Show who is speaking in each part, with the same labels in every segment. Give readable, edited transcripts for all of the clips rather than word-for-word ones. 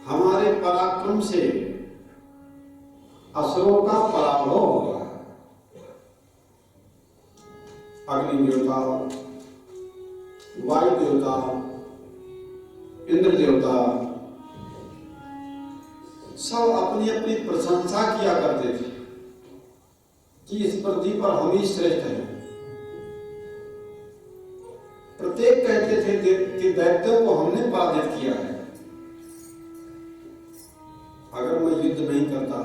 Speaker 1: हमारे पराक्रम से असुरों का पराभव होगा। अग्नि देवता, वायु देवता, इंद्र देवता सब अपनी अपनी प्रशंसा किया करते थे कि इस पृथ्वी पर हम ही श्रेष्ठ हैं। प्रत्येक कहते थे कि दैत्यों को हमने पराजित किया है। अगर मैं युद्ध नहीं करता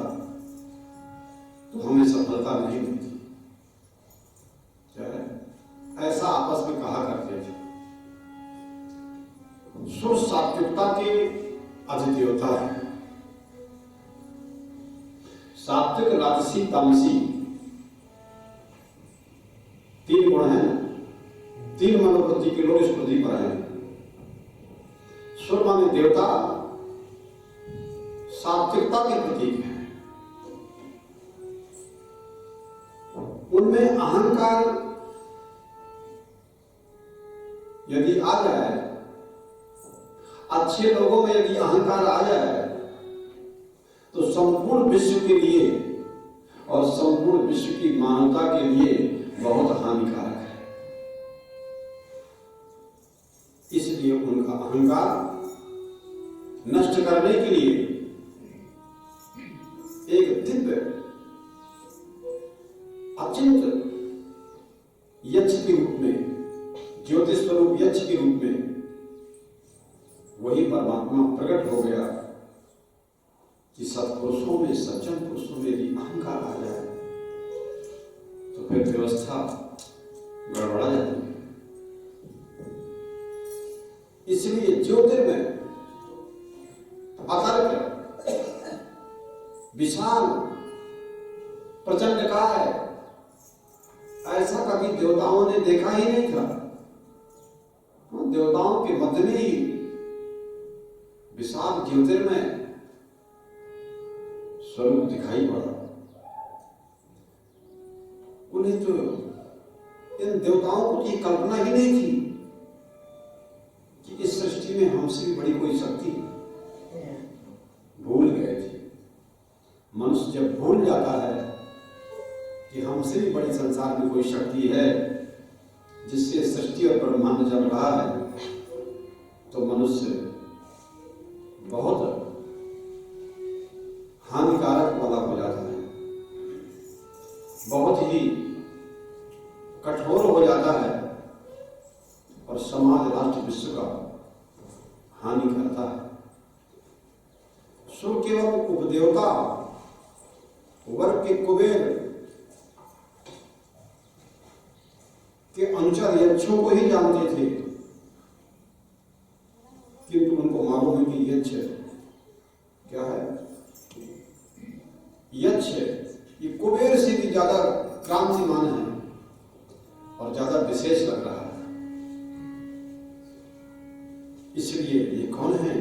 Speaker 1: तो हमें सफलता नहीं मिलती। ऐसा आपस में कहा करते थे। सुर सात्विकता के अधिदेवता है। सात्विक, राजसी, तामसी तीन गुण हैं। तीन मनोवृत्ति के लोग इस पृथ्वी पर हैं। सुर माने देवता, सात्विकता के प्रतीक है। उनमें अहंकार यदि आ जाए, अच्छे लोगों में यदि अहंकार आ जाए तो संपूर्ण विश्व के लिए और संपूर्ण विश्व की मानवता के लिए बहुत हानिकारक है। इसलिए उनका अहंकार नष्ट करने के लिए एक दिव्य अचिंत यक्ष के रूप में, ज्योतिष स्वरूप यक्ष के रूप में वही परमात्मा प्रकट हो गया कि सत्पुरुषों में, सज्जन पुरुषों में यदि अहंकार आ जाए तो फिर व्यवस्था गड़बड़ा जाती है। इसलिए ज्योतिर्मय, अतर्क, विशाल, प्रचंडकाय ऐसा कभी देवताओं ने देखा ही नहीं था। देवताओं के मध्य में ही विशाल ज्योतिर्मय स्वरूप दिखाई पड़ा। उन्हें तो इन देवताओं को ये कल्पना ही नहीं थी कि इस सृष्टि में हमसे भी बड़ी कोई शक्ति। भूल गए थे। मनुष्य जब भूल जाता है कि हमसे भी बड़ी संसार में कोई शक्ति है जिससे सृष्टि और ब्रह्मांड चल रहा है, तो मनुष्य बहुत हानिकारक वाला हो जाता है, बहुत ही कठोर हो जाता है और समाज, राष्ट्र, विश्व का हानि करता है। सुर केवल उपदेवता, वर्ग के कुबेर के अनुचर यक्षों को ही जानते थे, किंतु उनको मालूम है कि यक्ष क्या है। यक्ष ये कुबेर से भी ज्यादा क्रांतिमान है और ज्यादा विशेष लग रहा है। इसलिए ये कौन है?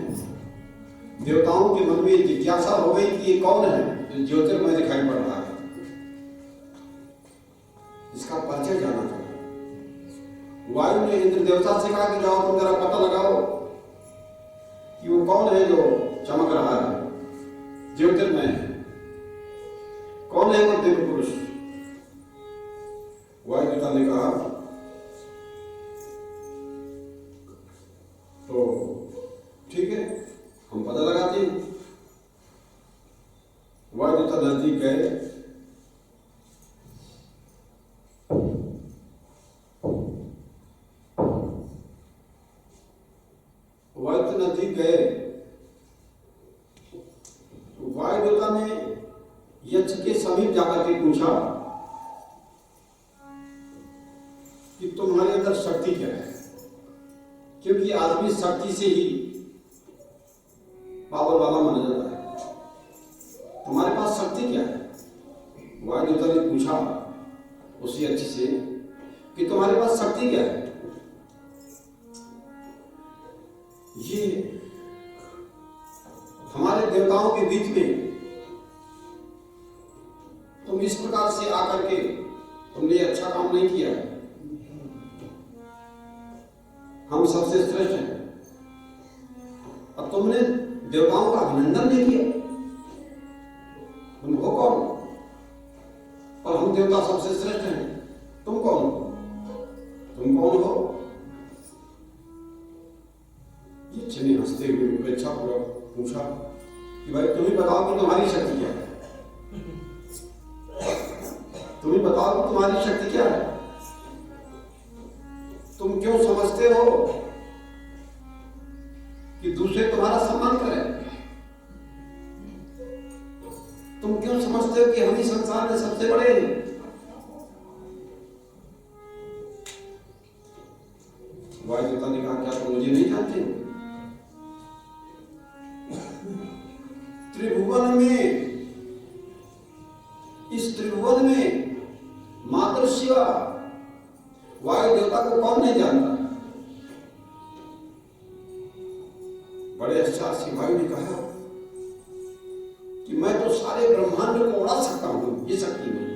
Speaker 1: देवताओं के मन में जिज्ञासा हो गई कि ये कौन है जो ज्योतिर्मय दिखाई पड़ रहा है। इसका परिचय जाना था। वायु ने इंद्र देवता से कहा कि जाओ तुम जरा पता लगाओ कि वो कौन है जो चमक रहा है, ज्योतिर्मय है, कौन है वो दिव्य पुरुष। वायु देवता ने कहा तो ठीक है, हम पता लगाते हैं। वायु देवता नजदीक गए। वायु देवता नजदीक गए तो वायु देवता ने यक्ष के समीप जाकर के पूछा कि तुम्हारे अंदर शक्ति क्या है, क्योंकि आदमी शक्ति से ही पावर वाला माना जाता है। तुम्हारे पास शक्ति क्या है? वायु देवता ने पूछा उसी यक्ष से कि तुम्हारे पास शक्ति क्या है। ये हमारे देवताओं के बीच में तुम इस प्रकार से आकर के तुमने अच्छा काम नहीं किया है। हम सबसे श्रेष्ठ हैं और तुमने देवताओं का अभिनंदन नहीं किया। तुम हो कौन? और हम देवता सबसे श्रेष्ठ हैं, तुम कौन हो? तुम कौन हो? यक्ष ने हंसते हुए उपेक्षा पूर्वक पूछा कि भाई तुम ही बताओ कि तुम्हारी शक्ति क्या है। तुम ही बताओ कि तुम्हारी शक्ति क्या है। तुम क्यों समझते हो कि दूसरे तुम्हारा सम्मान करें? तुम क्यों समझते हो कि हम ही संसार में सबसे बड़े हैं? वायुदेवता ने कहा क्या तुम मुझे नहीं जानते हो? त्रिभुवन में, इस त्रिभुवन में मात्र शिवा, वायु देवता को कौन नहीं जानता? बड़े आश्चर्य से वायु ने कहा कि मैं तो सारे ब्रह्मांड को उड़ा सकता हूं, ये शक्ति नहीं।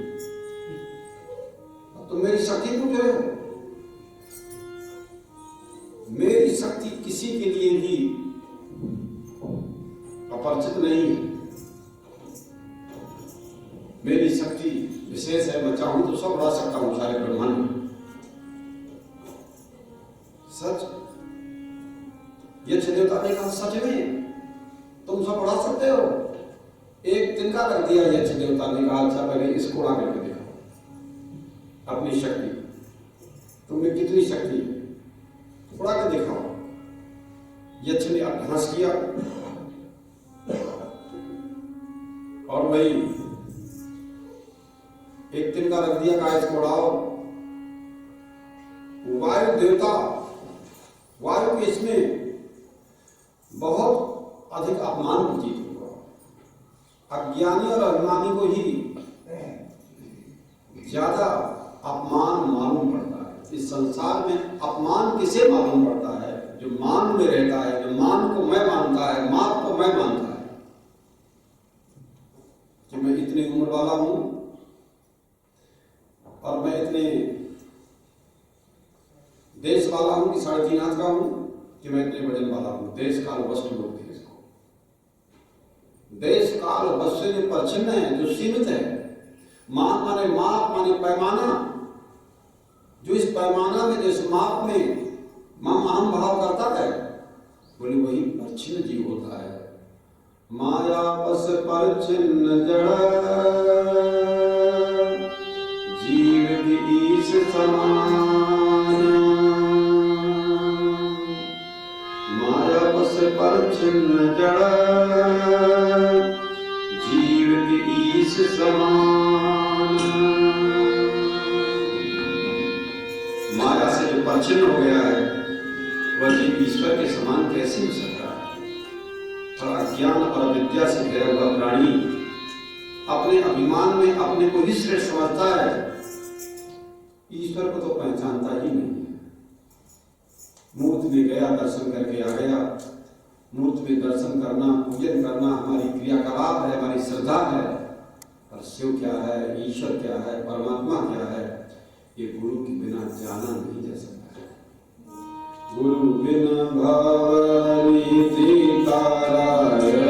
Speaker 1: तो मेरी शक्ति पूछ रहे हो? मेरी शक्ति किसी के लिए भी अपरिचित नहीं है। मेरी शक्ति विशेष है, मैं चाहूं तो सब उड़ा सकता हूं सारे ब्रह्मांड। सच? यक्ष देवता ने कहा सच में तुम सब उड़ा सकते हो? एक तिनका रख दिया यक्ष देवता ने कहा अच्छा पहले इसको उड़ा करके दिखाओ अपनी शक्ति, तुम्हें कितनी शक्ति है, उड़ा के दिखाओ। यक्ष ने हंस किया और वही एक तिनका रख दिया, कहा इसको उड़ाओ। वायु देवता, वायु के इसमें बहुत अधिक अपमान प्रतीत हुआ। अज्ञानी और अभिमानी को ही ज्यादा अपमान मालूम पड़ता है। इस संसार में अपमान किसे मालूम पड़ता है? जो मान में रहता है, जो मान को मैं मानता है, मात को मैं मानता है कि मैं इतनी उम्र वाला हूं और मैं इतने देश वाला हूं कि 3.5 हाथ का हूं, कि मैं इतने वजन वाला हूं। देश काल वस्तु बोलते हैं इसको। देश काल वस्तु जो परिच्छिन्न है, जो सीमित है। माप माने माप माने पैमाना, जो इस पैमाना में, जो इस माप में हम भाव करता है, बोले वही परिच्छिन्न जीव होता है। माया बस परिच्छिन्न जड़, जीव की ईश समान। माया बस परिच्छिन्न जड़, जीव की ईश समान। माया से जो परिच्छिन्न हो गया है वह जीव ईश्वर के समान कैसे हो सकता है? और अज्ञान और अविद्या से घिरा हुआ प्राणी अपने अभिमान में अपने को ही श्रेष्ठ समझता है, ईश्वर को तो पहचानता ही नहीं है। मूर्ति में गया, दर्शन करके आ गया। मूर्ति में दर्शन करना, पूजन करना हमारी क्रियाकलाप है, हमारी श्रद्धा है। पर शिव क्या है, ईश्वर क्या है, परमात्मा क्या है, ये गुरु के बिना जाना नहीं जा सकता है। गुरु बिना भवनीति तारायण।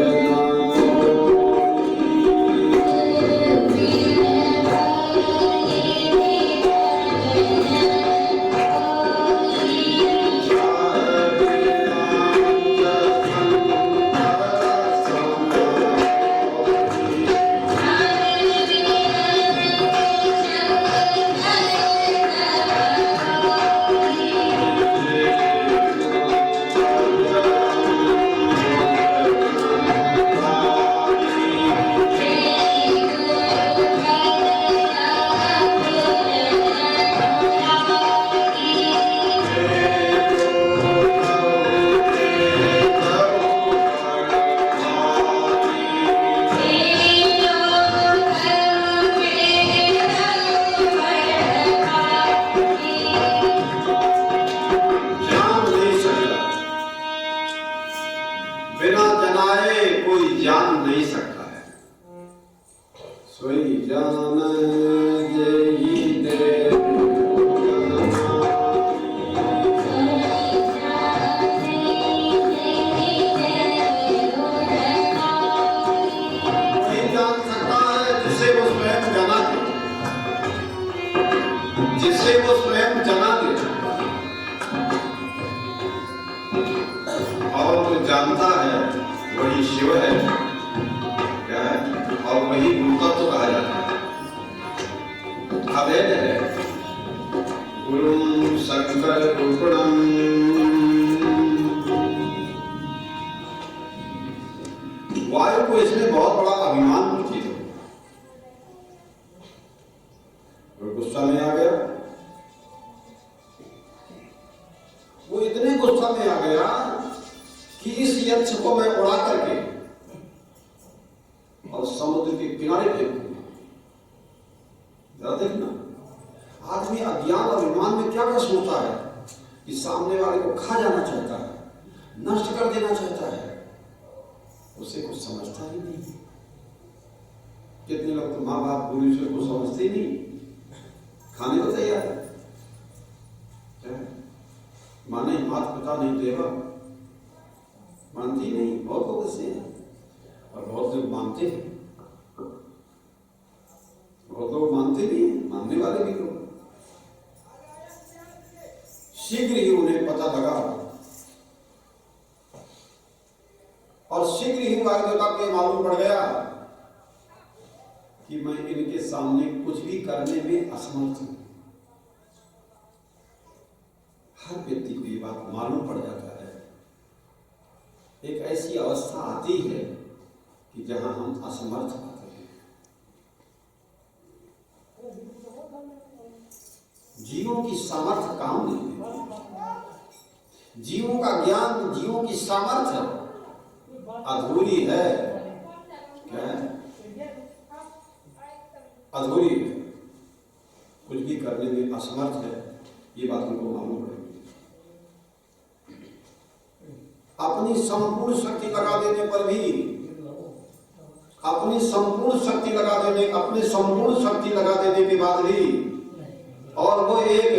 Speaker 1: जिसे वो स्वयं जना दे, और जो जानता है वही शिव है, क्या है, और वही भूतत्व कहा जाता है, अभेद है। गुरुं शंकर रूपणम्, वायु को इसमें बहुत बड़ा अभिमान की चीज है। वो गुस्सा में आ गया, वो इतने गुस्सा में आ गया कि इस यक्ष को मैं उड़ा करके और समुद्र के किनारे फेंक दूंगा। जरा देखना, आदमी अज्ञान और अभिमान में क्या क्या सोचता है कि सामने वाले को खा जाना चाहता है, नष्ट कर देना चाहता है, उसे कुछ समझता ही नहीं। कितने लोग तो माँ बाप गुरु ईश्वर को समझते ही नहीं, खाने को तैयार है, माने माता पिता नहीं देवा, मानती नहीं। बहुत लोग ऐसे हैं, और बहुत लोग मानते हैं, बहुत लोग मानते भी हैं, मानने वाले भी लोग। शीघ्र ही उन्हें पता लगा और शीघ्र ही वायुदेवता को मालूम पड़ गया कि मैं इनके सामने कुछ भी करने में असमर्थ हूं। हर व्यक्ति को ये बात मालूम पड़ जाता है। एक ऐसी अवस्था आती है कि जहां हम असमर्थ होते हैं। जीवों की सामर्थ्य काम नहीं है, जीवों का ज्ञान, जीवों की सामर्थ्य अधूरी है। क्या है? अधूरी है, कुछ भी करने में असमर्थ है, ये बात उनको मालूम पड़ेगी। अपनी संपूर्ण शक्ति लगा देने पर भी, अपनी संपूर्ण शक्ति लगा देने, अपने संपूर्ण शक्ति लगा देने के बाद भी, और वो एक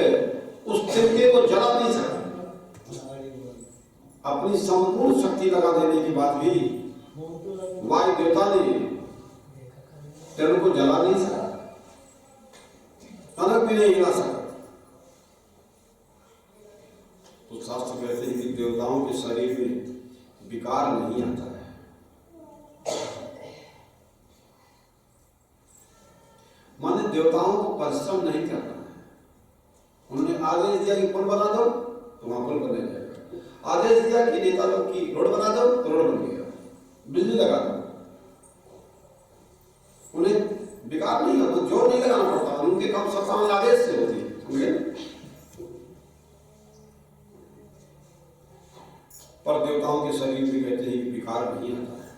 Speaker 1: उस तिनके को जला नहीं सकता। अपनी संपूर्ण शक्ति लगा देने के बाद भी वायु देवता ने तेरे को जला नहीं सका, तनक भी नहीं हिला सका। तो शास्त्र कहते हैं कि देवताओं के शरीर में विकार नहीं आता है। माने देवताओं को परिश्रम नहीं करना है। उन्होंने आदेश दिया कि पुल बना दो तो वहां पुल बन जाएगा, आदेश दिया कि नेता लोग की रोड बना दो तो रोड बन गया, बिजली लगा दो। उन्हें विकार नहीं है, वो जोर नहीं लगाना पड़ता, उनके काम सब काम आदेश से होती है। समझे? पर देवताओं के शरीर में कहते हैं कि विकार नहीं आता है।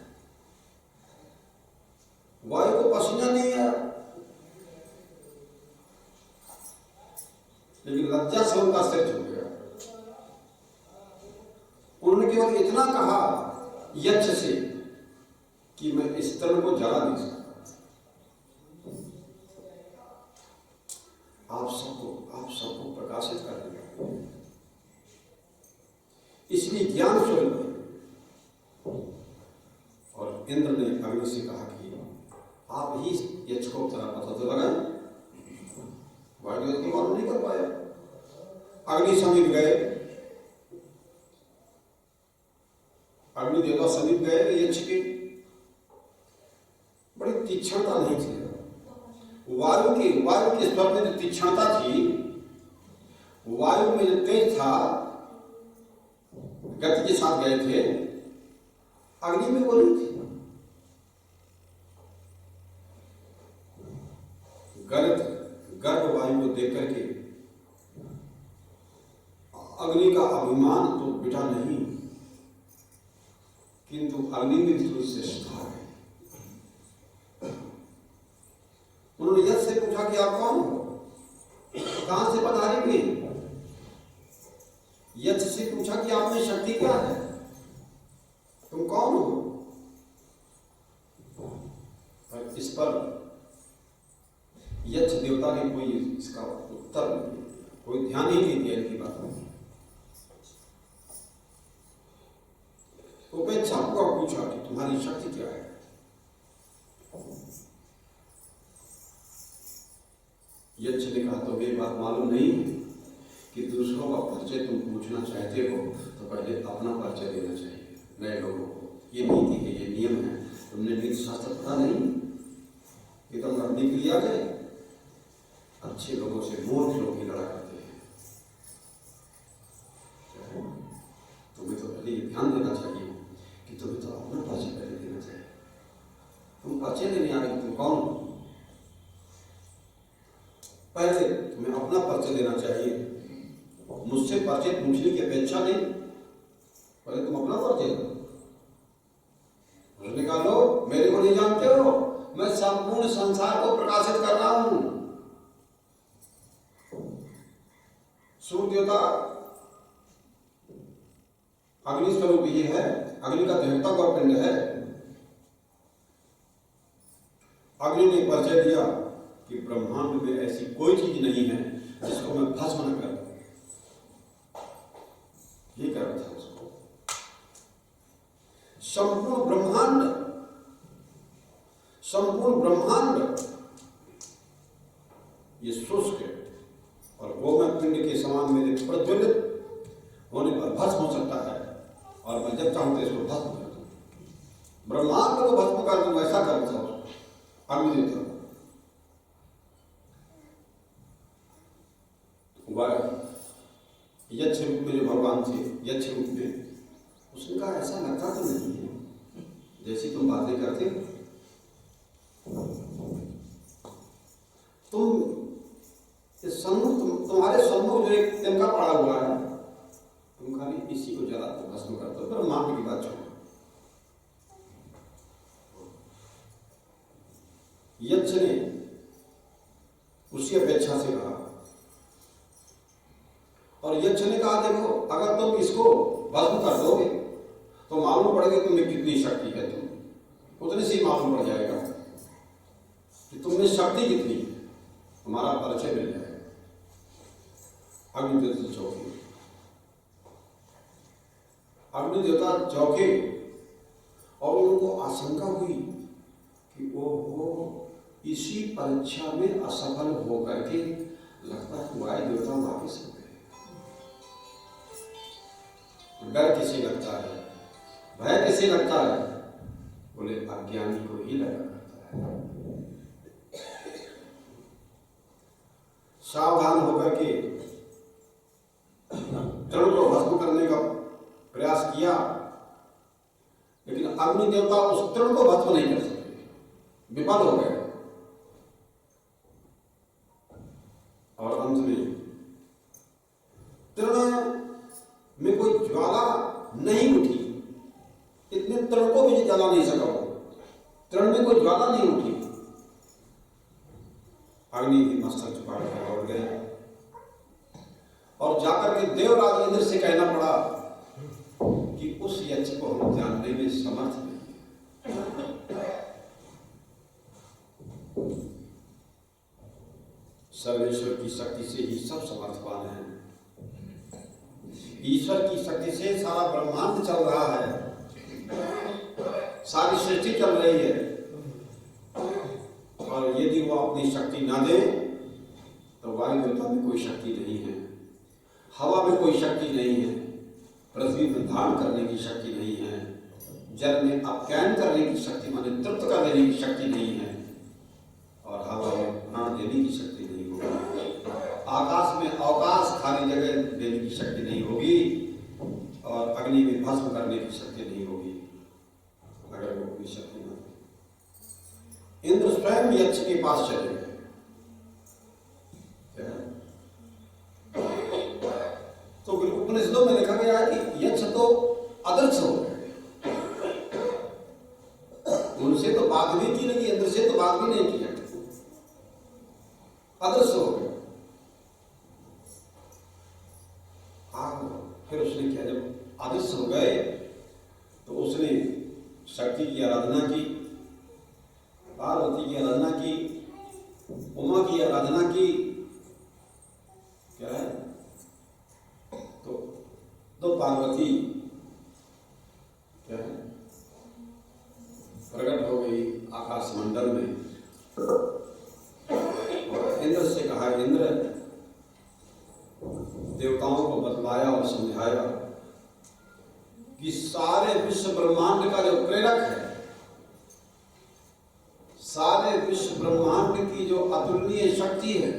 Speaker 1: वायु को पसीना नहीं आया, लेकिन लज्जा से उनका सिर झुक गया। उन्होंने केवल इतना कहा यक्ष से कि मैं इस तल को जला नहीं सकता। आप सबको प्रकाशित कर देंगे, इसलिए ज्ञान स्वरूप। और इंद्र ने अग्नि से कहा कि आप ही यक्ष को तरह पता तो लगाए। वायुदेव तो मालूम नहीं कर पाया। अग्नि समीप गए, अग्नि देवता समीप गए, यक्ष की बड़ी तीक्ष्णता नहीं थी। वायु के स्वर में जो तीक्ष्णता थी, वायु में जो तेज था, गति के साथ गए थे, अग्नि में वो नहीं थी। गर्भ वायु को देख करके अग्नि का अभिमान तो बिठा नहीं, किंतु अग्नि में भी थोड़ी श्रेष्ठता है। उन्होंने यक्ष से पूछा कि आप कौन हो, कहां से पधारे हुए? यक्ष से पूछा कि आप में शक्ति क्या है, तुम कौन हो? और इस पर यक्ष देवता ने कोई इसका उत्तर नहीं, कोई ध्यान ही नहीं दिया इनकी बात में। उपेक्षा को पूछा कि तुम्हारी शक्ति क्या है? यक्ष ने कहा, तो ये बात मालूम नहीं कि दूसरों का परिचय तुम पूछना चाहते हो तो पहले अपना परिचय देना चाहिए नए लोगों को। ये नीति है, ये नियम है। तुमने नीति शास्त्र पढ़ा नहीं, ये तो लड़ने के लिए आ गए। अच्छे लोगों से मूर्ख लोग ही लड़ा करते हैं। तुम्हें तो पहले ये ध्यान देना चाहिए कि तुम्हें तो अपना परिचय पहले देना चाहिए। तुम परिचय देने आ गए, तुम कौन हो? पहले तुम्हें अपना परिचय देना चाहिए। मुझसे परिचय पूछने की अपेक्षा नहीं, पहले तुम अपना परिचय दो। उसने कहा, लो मेरे को नहीं जानते हो, मैं संपूर्ण संसार को प्रकाशित कर रहा हूं। सूर्य देवता अग्नि स्वरूप ये है, अग्नि का देवता का पिंड है। अग्नि ने परिचय दिया कि ब्रह्मांड में ऐसी कोई चीज नहीं है जिसको मैं भस्म न कर दूं। ये कर रहा था उसको। संपूर्ण ब्रह्मांड ये शुष्क है और गोमय पिंड के समान मेरे प्रज्वलित होने पर भस्म हो सकता है, और मैं जब चाहूं तो इसको भस्म कर दूं, ब्रह्मांड को भस्म कर दूं। ऐसा कर था उसको अग्नि देवता। यक्ष रूप में जो भगवान थे, यक्ष रूप में, उसने कहा, ऐसा लगता तो नहीं है जैसी तुम बातें करते। तुम्हारे सम्मुख जो एक तिनका पड़ा हुआ है, तुम खाली इसी को जला तो भस्म कर दो। ब्रह्मांड की बात छोड़ो। यक्ष ने उसी अपेक्षा से कहा, और यक्ष ने कहा, देखो अगर तुम इसको भस्म कर दोगे तो मालूम पड़ेगा तुम्हें कितनी शक्ति है। तुम उतनी सी मालूम पड़ जाएगा कि तुमने शक्ति कितनी है, तुम्हारा परिचय मिल जाएगा। अग्नि देवता चौके, अग्नि देवता चौके, और उनको आशंका हुई कि वो इसी परीक्षा में असफल होकर के लगता है वायु देवता वापिस हो गए। डर किसे लगता है, भय किसे लगता है? बोले अज्ञानी को ही लगा करता है। सावधान होकर के तृण को भस्म करने का प्रयास किया, लेकिन अग्नि देवता उस तृण को भस्म नहीं कर सके, विफल हो गए। और अंत में तृण में कोई ज्वाला नहीं उठी। इतने तृण को भी जला नहीं सका वो, तृण में कोई ज्वाला नहीं उठी। अग्नि की मस्तक झुका कर लौट गए, और जाकर के देवराज इंद्र से कहना पड़ा कि उस यक्ष को हम जानने में समर्थ नहीं है। सर्वेश्वर की शक्ति से ही सब समर्थवान है। ईश्वर की शक्ति से सारा ब्रह्मांड चल रहा है, सारी सृष्टि चल रही है। और यदि वो अपनी शक्ति ना दे तो वायु देवता में कोई शक्ति नहीं है, हवा में कोई शक्ति नहीं है, पृथ्वी में धारण करने की शक्ति नहीं है, जल में आप्यायन करने की शक्ति, माने तृप्त कर देने की शक्ति नहीं है, और हवा में प्राण देने की शक्ति नहीं होगी, आकाश में अवकाश खाली जगह देने की शक्ति नहीं होगी, और अग्नि में भस्म करने की शक्ति नहीं होगी अगर वो कोई शक्ति न दे। इंद्र स्वयं यक्ष के पास चले गए। तो उपनिषदों में लिखा गया है कि यक्ष तो अदृश्य हो गए, उनसे तो बात भी की नहीं, इंद्र से तो बात भी नहीं किया, अदृश्य हो गए। फिर उसने क्या, जब अदृश्य हो गए तो उसने शक्ति की आराधना की, पार्वती की आराधना की, उमा की आराधना की। क्या है, तो पार्वती क्या है प्रकट हो गई आकाश मंडल में, और इंद्र से कहा समझाया कि सारे विश्व ब्रह्मांड का जो प्रेरक है, सारे विश्व ब्रह्मांड की जो अतुलनीय शक्ति है,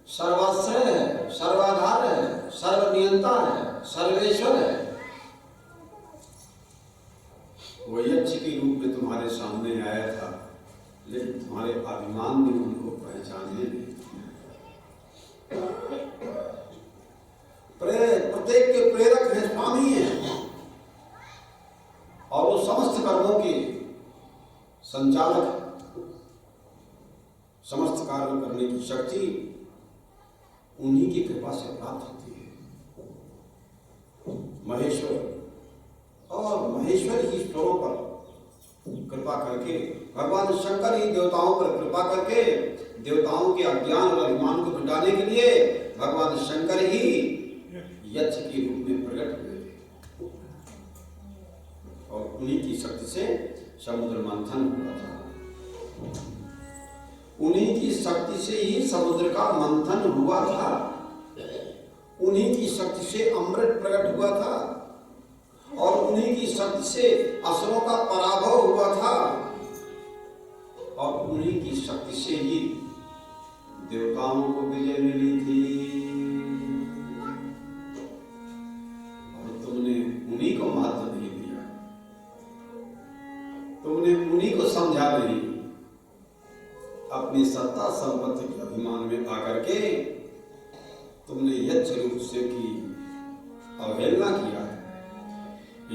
Speaker 1: सर्वाश्रय है, सर्वाधार है, सर्वनियंता है, सर्वेश्वर है, वो यक्ष के रूप में तुम्हारे सामने आया था, लेकिन तुम्हारे अभिमान ने उनको पहचानने नहीं। प्रत्येक के प्रेरक है, स्वामी है, और वो समस्त कर्मों के संचालक है। समस्त कार्य करने की शक्ति उन्हीं की कृपा से प्राप्त होती है। महेश्वर और महेश्वर ही ईश्वरों पर कृपा करके, भगवान शंकर ही देवताओं पर कृपा करके, देवताओं के अज्ञान और अभिमान को मिटाने के लिए भगवान शंकर ही यक्ष के रूप में प्रकट हुए थे, और उन्हीं की शक्ति से समुद्र मंथन हुआ था। उन्हीं की शक्ति से ही समुद्र का मंथन हुआ था, उन्हीं की शक्ति से अमृत प्रकट हुआ था, और उन्हीं की शक्ति से असुरों का पराभव हुआ था, और उन्हीं की शक्ति से ही देवताओं को विजय मिली थी। और तुमने उन्हीं को महत्व नहीं दिया, तुमने उन्हीं को समझा नहीं। अपनी सत्ता संपत्ति के अभिमान में आकर के तुमने यक्ष रूप से की अवहेलना किया है।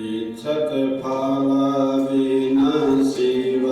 Speaker 1: इच्छत फल विनाशिव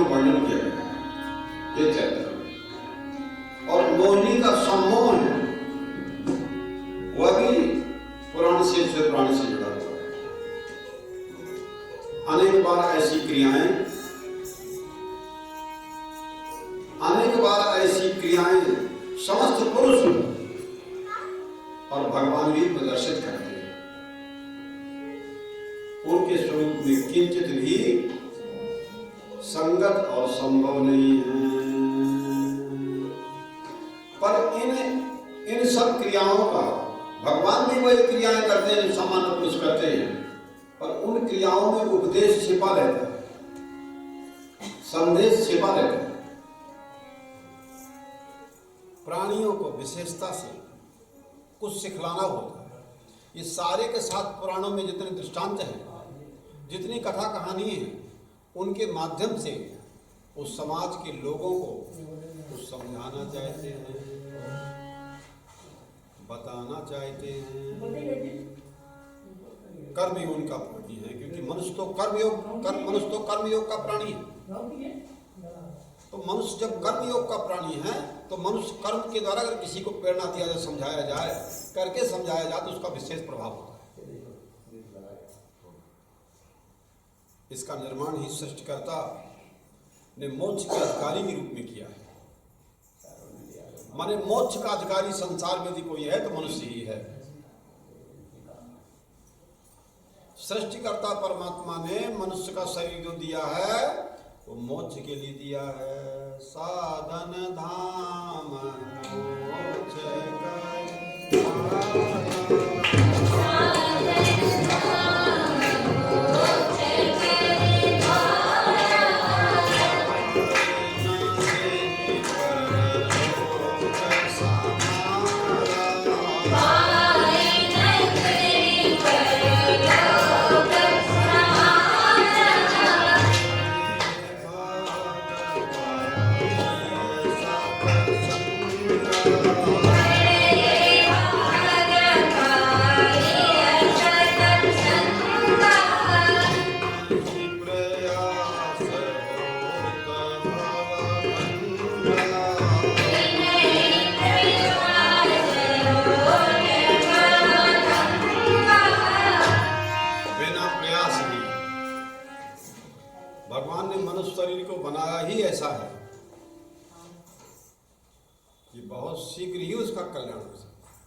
Speaker 1: वर्णन किया गया ये चैप्टर, और मोहिनी का सम्मोहन वह भी पुराण से जुड़ा हुआ है। अनेक बार ऐसी क्रियाएं समस्त पुरुष और भगवान भी प्रदर्शित करते हैं। उनके स्वरूप में किंचित भी संगत और संभव नहीं है, पर इन सब क्रियाओं का भगवान भी वही क्रियाएं करते हैं जो सामान्य पुरुष करते हैं, पर उन क्रियाओं में उपदेश छिपा रहता है, संदेश छिपा रहता है। प्राणियों को विशेषता से कुछ सिखलाना होता है। ये सारे के साथ पुराणों में जितने दृष्टांत हैं, जितनी कथा कहानी है, उनके माध्यम से उस समाज के लोगों को कुछ समझाना चाहते हैं, बताना चाहते हैं। कर्म ही उनका प्राणी है, क्योंकि मनुष्य तो कर्मयोग का प्राणी है। तो मनुष्य जब कर्मयोग का प्राणी है, तो मनुष्य कर्म के द्वारा अगर किसी को प्रेरणा दिया जाए, समझाया जाए, करके समझाया जाए, तो उसका विशेष प्रभाव होता है। इसका निर्माण ही सृष्टिकर्ता ने मोक्ष के अधिकारी के रूप में किया है। माने मोक्ष का अधिकारी संसार में यदि कोई है तो मनुष्य ही है। सृष्टिकर्ता परमात्मा ने मनुष्य का शरीर जो दिया है वो मोक्ष के लिए दिया है। साधन धाम मोक्ष ऐसा है कि बहुत शीघ्र ही उसका कल्याण हो सकता है।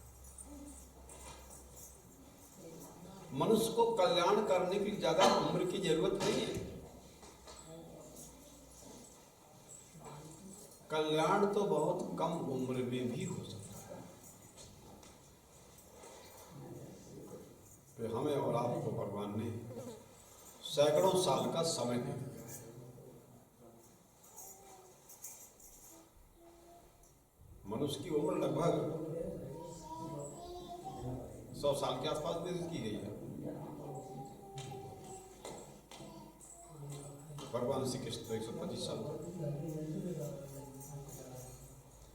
Speaker 1: मनुष्य को कल्याण करने की ज्यादा उम्र की जरूरत नहीं है। कल्याण तो बहुत कम उम्र में भी हो सकता है। तो हमें और आपको भगवान ने सैकड़ों साल का समय दे दिया है। मनुष्य की उम्र लगभग 100 साल के आसपास निर्धारित की गई है। भगवान श्री कृष्ण तो 125 साल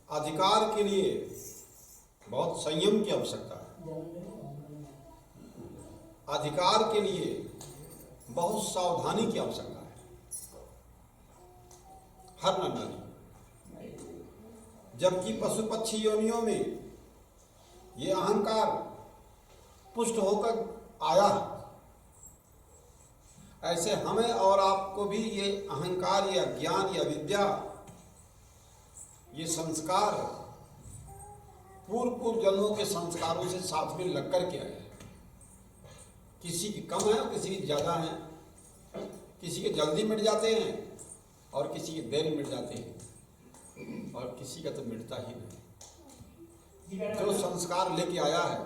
Speaker 1: अधिकार के लिए बहुत संयम की आवश्यकता है। अधिकार के लिए बहुत सावधानी की आवश्यकता है। हर नर नारी, जबकि पशु पक्षी योनियों में ये अहंकार पुष्ट होकर आया है, ऐसे हमें और आपको भी ये अहंकार या ज्ञान या विद्या, ये संस्कार पूर्व जन्मों के संस्कारों से साथ में लग कर के आए हैं। किसी की कम है और किसी की ज्यादा है, किसी के जल्दी मिट जाते हैं और किसी के देर मिट जाते हैं, और किसी का तो मिटता ही नहीं। जो संस्कार लेके आया है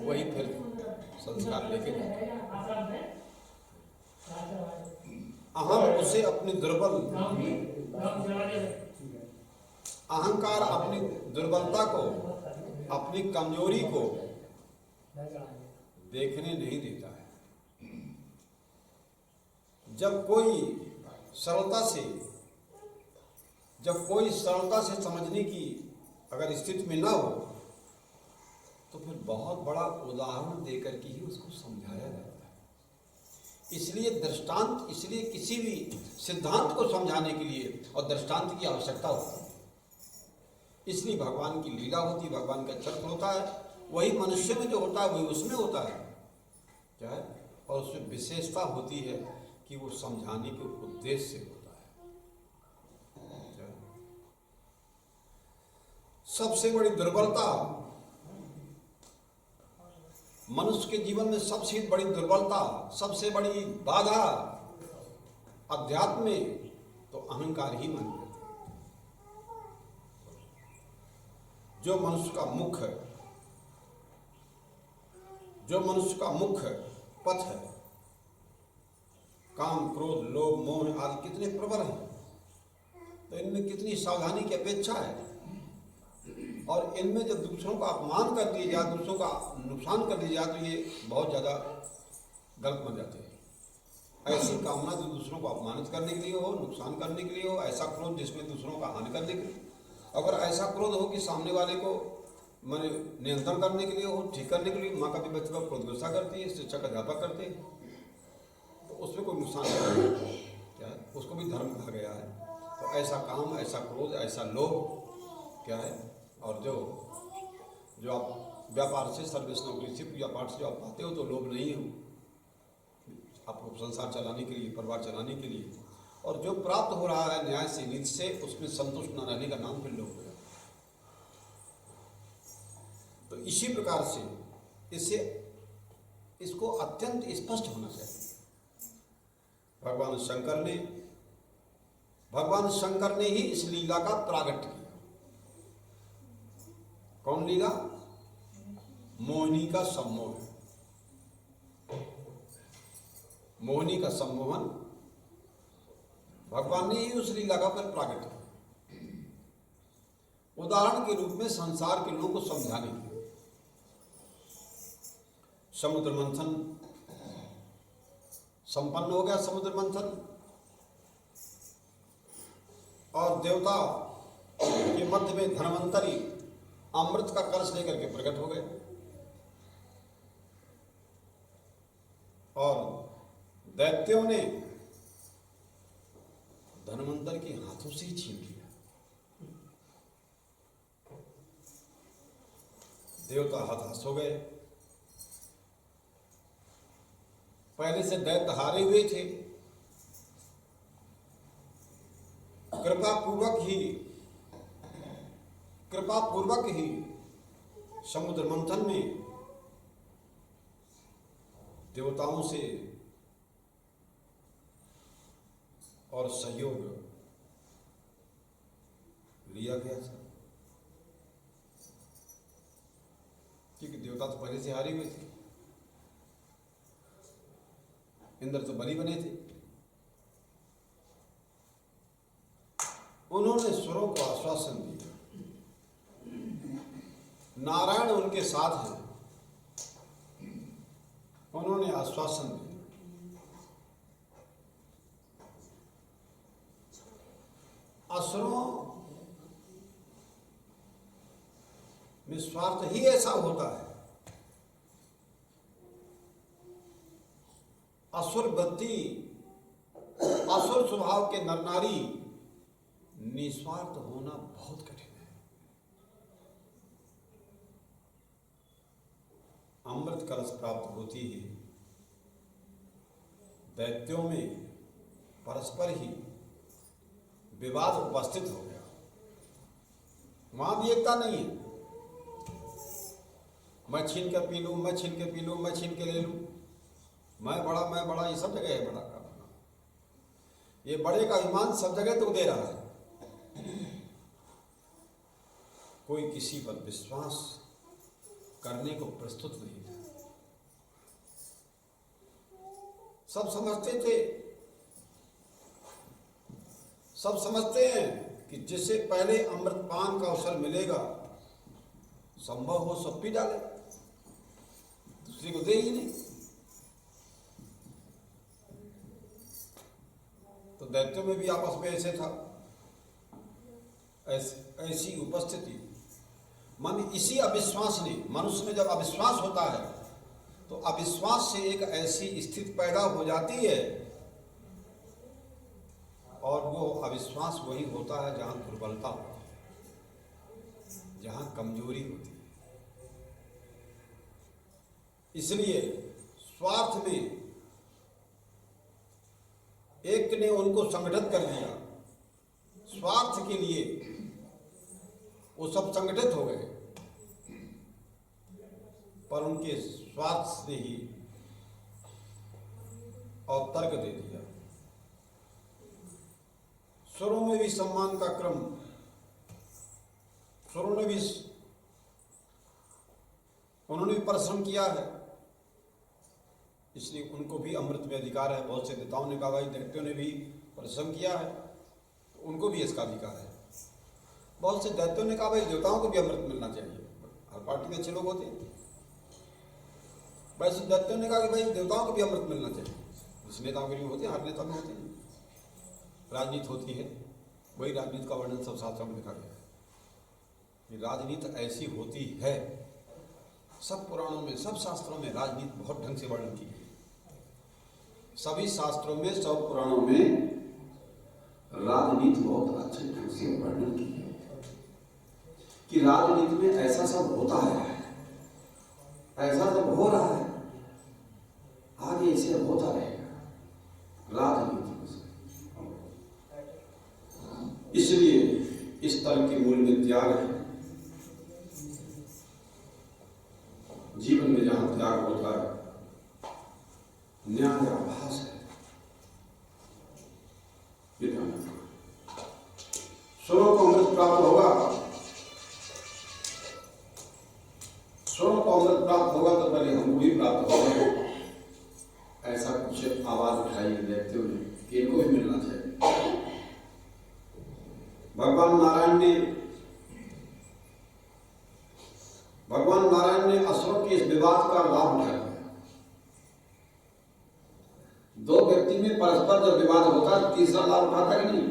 Speaker 1: वही फिर संस्कार लेके जाता है। अहम उसे अपनी दुर्बल अहंकार अपनी दुर्बलता को, अपनी कमजोरी को देखने नहीं देता है। जब कोई सरलता से समझने की अगर स्थिति में ना हो तो फिर बहुत बड़ा उदाहरण देकर के ही उसको समझाया जाता है। इसलिए दृष्टांत, इसलिए किसी भी सिद्धांत को समझाने के लिए और दृष्टांत की आवश्यकता होती है। इसलिए भगवान की लीला होती है, भगवान का चरित्र होता है। वही मनुष्य में जो होता है वही उसमें होता है। क्या है? और उसमें विशेषता होती है कि वो समझाने के उद्देश्य से होता है। सबसे बड़ी दुर्बलता मनुष्य के जीवन में, सबसे बड़ी दुर्बलता, सबसे बड़ी बाधा अध्यात्म में तो अहंकार ही मान लेते। जो मनुष्य का मुख्य पथ है, काम क्रोध लोभ मोह आदि कितने प्रबल हैं, तो इनमें कितनी सावधानी की अपेक्षा है। और इनमें जब दूसरों का अपमान कर दिया जाए, दूसरों का नुकसान कर दिया जाए, तो ये बहुत ज़्यादा गलत बन जाते हैं। ऐसी कामना जो दूसरों को अपमानित करने के लिए हो, नुकसान करने के लिए हो, ऐसा क्रोध जिसमें दूसरों का हानि करने के लिए, अगर ऐसा क्रोध हो कि सामने वाले को मैंने नियंत्रण करने के लिए हो, ठीक करने के लिए, माँ का भी बच्चे पर क्रोध गुस्सा करती है, शिक्षक अध्यापक करते हैं, तो उसमें कोई नुकसान नहीं है। क्या है? उसको भी धर्म कहा गया है। तो ऐसा काम, ऐसा क्रोध, ऐसा लोभ क्या है? और जो आप व्यापार से, सर्विस, नौकरी से, पूजा पाठ से जो आप पाते हो, तो लोभ नहीं है आपको संसार चलाने के लिए, परिवार चलाने के लिए। और जो प्राप्त हो रहा है न्याय से, नीति से, उसमें संतुष्ट न रहने का नाम फिर लोभ हो जाता है। तो इसी प्रकार से इसको अत्यंत स्पष्ट होना चाहिए। भगवान शंकर ने ही इस लीला का प्रागट्य किया। कौन लीला? मोहिनी का सम्मोहन। मोहिनी का सम्मोहन भगवान ने ही उस लीला का फिर प्रागट्य किया, उदाहरण के रूप में संसार के लोगों को समझाने के लिए। समुद्र मंथन संपन्न हो गया, समुद्र मंथन, और देवता के मध्य में धन्वंतरी अमृत का कलश लेकर के प्रकट हो गए, और दैत्यों ने धन्वंतर के हाथों से ही छीन लिया। देवता हताश हो गए। पहले से दैत्य हारे हुए थे, कृपा पूर्वक ही समुद्र मंथन में देवताओं से और सहयोग लिया गया था, क्योंकि देवता तो पहले से हारे हुए थे, इंद्र तो बलि बने थे। उन्होंने सुरों को आश्वासन दिया, नारायण उनके साथ हैं, उन्होंने आश्वासन दिया। असुरों में स्वार्थ ही ऐसा होता है, असुर वृत्ति, असुर स्वभाव के नर नारी निस्वार्थ होना बहुत कठिन है। अमृत कलश प्राप्त होती ही दैत्यों में परस्पर ही विवाद उपस्थित हो गया। वहां भी एकता नहीं है, मैं छीन के पी लूं, मैं छीन के पी लूं, मैं छीन के ले लूं, मैं बड़ा, ये सब जगह है बड़ा का। ये बड़े का ईमान सब जगह तो दे रहा है, कोई किसी पर विश्वास करने को प्रस्तुत नहीं था। सब समझते थे, सब समझते हैं कि जिससे पहले अमृतपान का अवसर मिलेगा, संभव हो सब पी डाले, दूसरे को दे ही नहीं। तो दैत्यों में भी आपस में ऐसे था, ऐसी उपस्थिति। मान इसी अविश्वास ने, मनुष्य में जब अविश्वास होता है तो अविश्वास से एक ऐसी स्थिति पैदा हो जाती है, और वो अविश्वास वही होता है जहां दुर्बलता होती है, जहां कमजोरी होती है। इसलिए स्वार्थ में एक ने उनको संगठित कर दिया, स्वार्थ के लिए वो सब संगठित हो गए, पर उनके स्वार्थ ने ही और तर्क दे दिया। सुरों में भी सम्मान का क्रम, सुरों ने भी, उन्होंने भी परिश्रम किया है, इसलिए उनको भी अमृत में अधिकार है। बहुत से देवताओं ने कहा भाई दैत्यों ने भी परिश्रम किया है तो उनको भी इसका अधिकार है। बहुत से दैत्यों ने कहा भाई देवताओं को भी अमृत मिलना चाहिए, हर पार्टी में अच्छे लोग होते हैं। वैसे दैत्यों ने कहा कि भाई देवताओं को भी अमृत मिलना चाहिए। उस नेताओं के लिए होते हैं, हर नेता में होते हैं। राजनीति होती है, वही राजनीति का वर्णन सब शास्त्रों में लिखा गया है कि राजनीति ऐसी होती है। सब पुराणों में, सब शास्त्रों में राजनीति बहुत ढंग से वर्णन की गई। सभी शास्त्रों में, सब पुराणों में राजनीति बहुत अच्छे ढंग से वर्णन की है कि राजनीति में ऐसा सब होता है, ऐसा सब हो रहा है, आगे इसे होता रहेगा राजनीति। इसलिए इस तरह के मूल में त्याग है। जीवन में जहां त्याग होता है, न्याय आभास है। सुरों को अमृत प्राप्त होगा, सुरों को अमृत प्राप्त होगा तो पहले हमको भी प्राप्त होगा। ऐसा कुछ आवाज उठाई देखते हुए कि इनको भी मिलना चाहिए। भगवान नारायण ने असुरों के इस विवाद का लाभ उठाया। दो व्यक्ति में परस्पर जब विवाद होता है, तीसरा लाभ उठाता कि नहीं?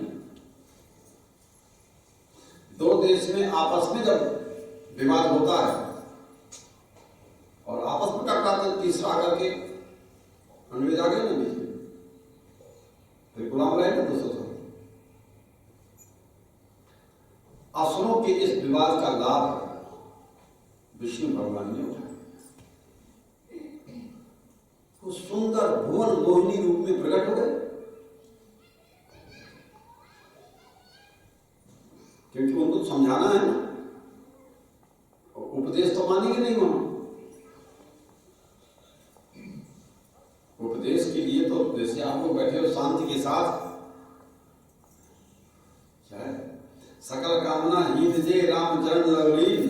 Speaker 1: दो देश में आपस में जब विवाद होता है और आपस में टकराते हैं, तीसरा आकर के अंग्रेज आ गए ना बीच में, फिर गुलाम रहे ना दोस्तों। असुरों के इस विवाद का लाभ विष्णु भगवान ने उठाया। वो सुंदर भुवन मोहिनी रूप में प्रकट हो गए तो समझाना है ना, उपदेश तो मानेंगे नहीं वहां। उपदेश के लिए तो जैसे आप लोग बैठे हो शांति के साथ, क्या है, सकल कामना हित जे राम चरण लवलीन,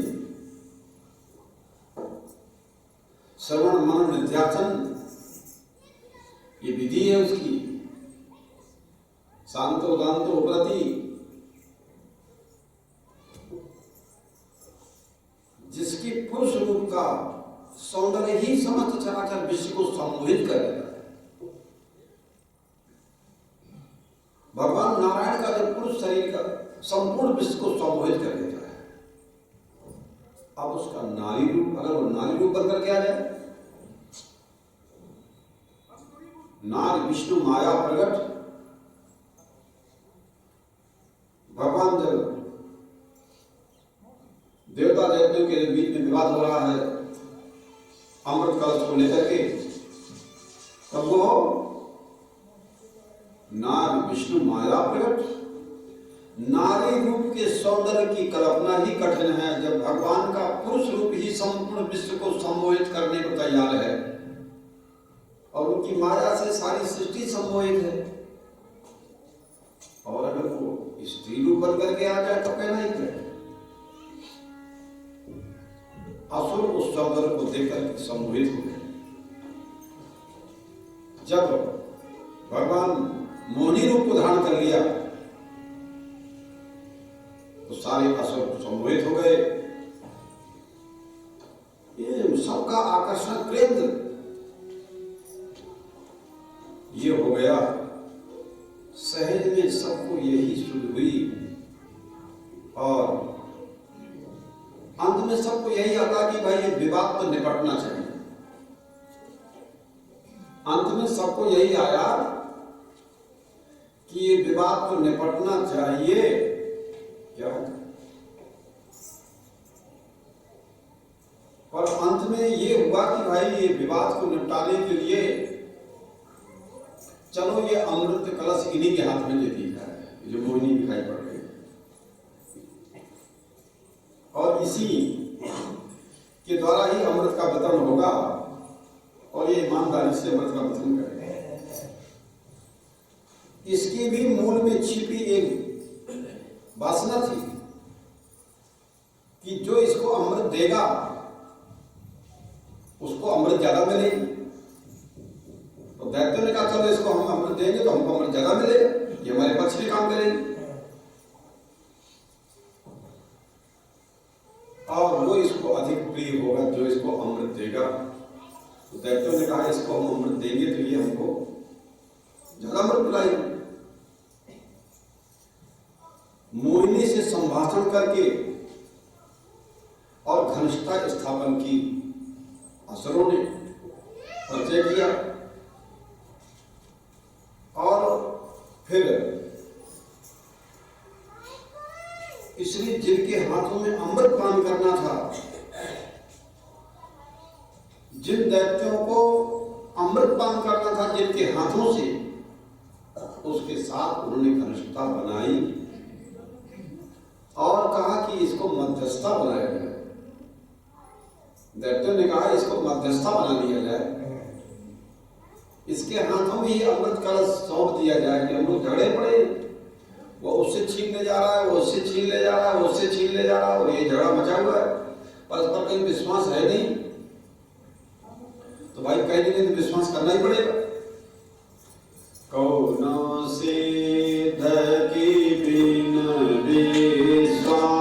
Speaker 1: श्रवण मनन निध्यासन, ये विधि है उसकी। शांतो दांतो प्रति, जिसकी पुरुष रूप का सौंदर्य ही समस्त चराचर विश्व को सम्मोहित कर देता है। भगवान नारायण का जो पुरुष शरीर का संपूर्ण विश्व को सम्मोहित कर देता है। अब उसका नारी रूप, अगर वो नारी रूप बनकर के आ जाए, नारी विष्णु माया प्रकट, भगवान जब देवता देवताओं के बीच में विवाद हो रहा है अमृत कलश को लेकर के, तब वो नाग विष्णु माया प्रकट, नारी रूप के सौंदर्य की कल्पना ही कठिन है जब भगवान का पुरुष रूप ही संपूर्ण विश्व को सम्मोहित करने को तैयार है और उनकी माया से सारी सृष्टि सम्मोहित है। और अगर वो स्त्री रूप बन करके आ जाए तो कहना ही क्या। असुर उस सौंदर्य को देखकर सम्मोहित हो गए। जब भगवान मोहिनी रूप को धारण कर लिया तो सारे असुर सम्मोहित हो गए। ये सबका आकर्षण केंद्र ये हो गया। सहज में सबको यही सुध हुई और अंत में सबको यही आता कि भाई ये विवाद तो निपटना चाहिए। अंत में सबको यही आया कि ये विवाद तो निपटना चाहिए। क्या और अंत में ये हुआ कि भाई ये विवाद को निपटाने के लिए चलो ये अमृत कलश इन्हीं के हाथ में दे दिया है जो मोहिनी दिखाई पड़ रही है और इसी के द्वारा ही अमृत का वितरण होगा और ये ईमानदारी से अमृत का वितरण करेगा। इसकी भी मूल में छिपी एक वासना थी कि जो इसको अमृत देगा उसको अमृत ज्यादा मिलेगी। तो दैत्य ने कहा चलो इसको हम अमृत देंगे तो हमको अमृत ज्यादा मिलेगा, ये हमारे पक्ष में काम करेंगे और वो इसको अधिक प्रिय होगा जो इसको अमृत देगा। तो दैत्यों ने कहा इसको हम अमृत देंगे तो ये हमको ज्यादा अमृत मिलाएगा। मोहिनी से संभाषण करके और घनिष्ठता स्थापन की असुरों ने परिचय किया और फिर इसलिए जिनके हाथों में अमृत पान करना था, जिन दैत्यों को अमृत पान करना था जिनके हाथों से, उसके साथ उन्होंने घनिष्ठता बनाई और कहा कि इसको मध्यस्थता बनाया जाए। दैत्यों ने कहा इसको मध्यस्थता बना लिया जाए, इसके हाथों में ही अमृत कलश सौंप दिया जाए कि हम लोग झगड़े पड़े, वो उससे छीन ले जा रहा है, वो उससे छीन ले जा रहा है, वो उससे छीन ले जा रहा है और ये झगड़ा मचा हुआ है, परस्पर कहीं विश्वास है नहीं। तो भाई कहीं नहीं तो विश्वास करना ही पड़ेगा। कौनो सिद्ध की बिन विश्वास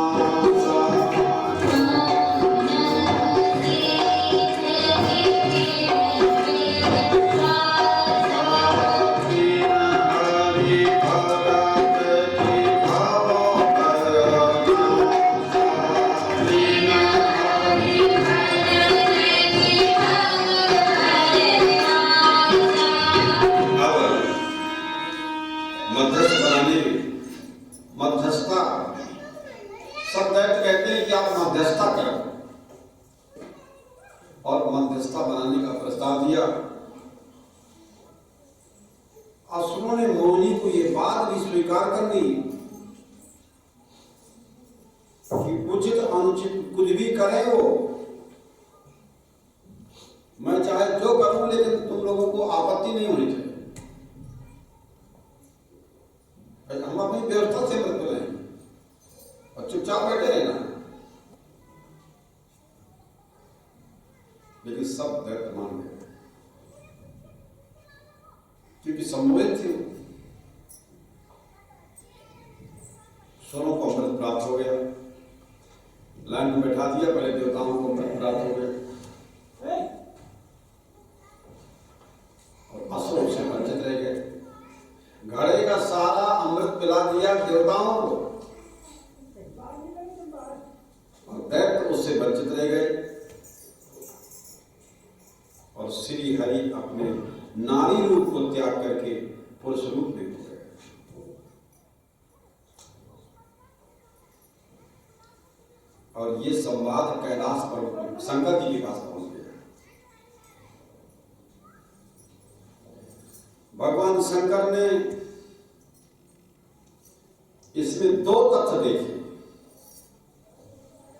Speaker 1: मध्यस्थता सब दैत्य कहते हैं कि आप मध्यस्थता करें और मध्यस्थता बनाने का प्रस्ताव दिया। असुरों ने मोहिनी को यह बात भी स्वीकार कर ली अनुचित कुछ भी करे हो, मैं चाहे जो करूं, लेकिन तुम लोगों को आपत्ति नहीं होनी चाहिए। हम अपनी व्यवस्था से मत रहेंगे और चुपचाप बैठे रहना। लेकिन सब दैत्य मान गए, क्योंकि सम्मोहित थे। सोनों को अमृत प्राप्त हो गया, लाइन में बैठा दिया, पहले देवताओं को अमृत प्राप्त हो गया और असुरों से वंचित रह गए। घड़े का सारा अमृत पिला दिया देवताओं को और दैत्य उससे वंचित रह गए। और श्री हरि अपने नारी रूप को त्याग करके पुरुष रूप में हो गए। और ये संवाद कैलाश पर शंकर जी के पास पहुंच गया। भगवान शंकर ने इसमें दो तथ्य देखे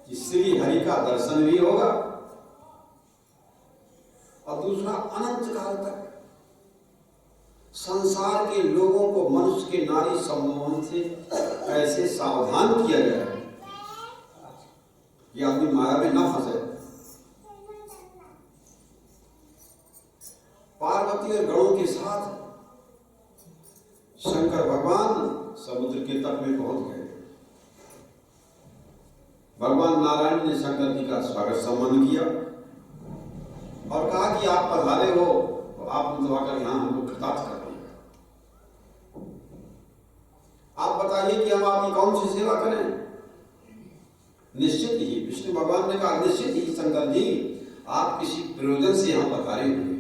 Speaker 1: कि श्री हरि का दर्शन भी होगा और दूसरा, अनंत काल तक संसार के लोगों को मनुष्य के नारी सम्मोहन से कैसे सावधान किया जाए, ये आदमी माया में न फंसे। पार्वती और गणों के साथ शंकर भगवान समुद्र के तट में पहुंच गए। भगवान नारायण ने शंकर जी का स्वागत सम्मान किया और कहा कि आप पधारे हो तो आपने तो आकर यहां हमको कृतार्थ कर दिया। आप बताइए कि हम आपकी कौन सी सेवा करें। निश्चित ही विष्णु भगवान ने कहा, निश्चित ही शंकर जी, आप किसी प्रयोजन से यहाँ पधारे होंगे।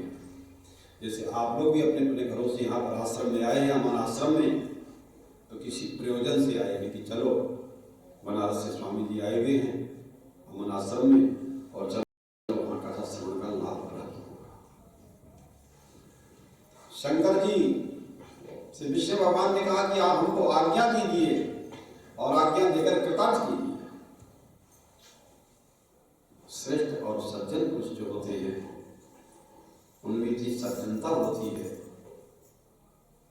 Speaker 1: जैसे आप लोग भी अपने अपने घरों से यहाँ पर आश्रम में आए हैं, हमारे आश्रम में, तो किसी प्रयोजन से आए हैं कि चलो बनारस से स्वामी जी आए हुए हैं हमारे आश्रम में और चलो वहाँ कथा श्रवण का लाभ प्राप्त होगा। शंकर जी से विष्णु भगवान ने कहा कि आप हमको आज्ञा दीजिए और आज्ञा देकर कृतार्थ कीजिए। श्रेष्ठ और सज्जन पुरुष जो होते हैं उनमें इतनी सज्जनता होती है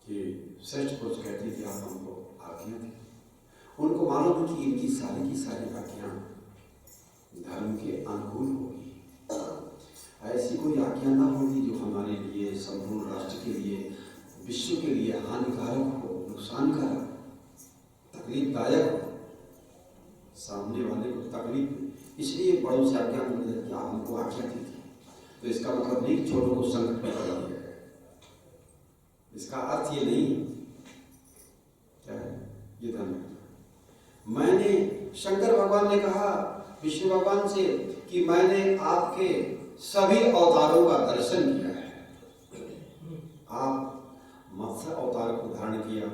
Speaker 1: कि श्रेष्ठ पुरुष कहते हैं कि आप हमको आज्ञा दें। उनको मालूम है कि इनकी सारी की सारी आज्ञा धर्म के अनुकूल होगी। ऐसी कोई आज्ञा ना होगी जो हमारे लिए, संपूर्ण राष्ट्र के लिए, विश्व के लिए हानिकारक हो, नुकसानकारक, तकलीफदायक हो, सामने वाले को तकलीफ। इसलिए बड़ों से आज्ञा मिलती है कि आप हमको आज्ञा दीजिए। तो इसका मतलब नहीं कि छोटों को संकट में पड़ा दिया है। इसका अर्थ ये नहीं क्या है, ये ध्यान रखना। मैंने, शंकर भगवान ने कहा विष्णु भगवान से कि मैंने आपके सभी अवतारों का दर्शन किया है। आप मत्स्य अवतार को धारण किया,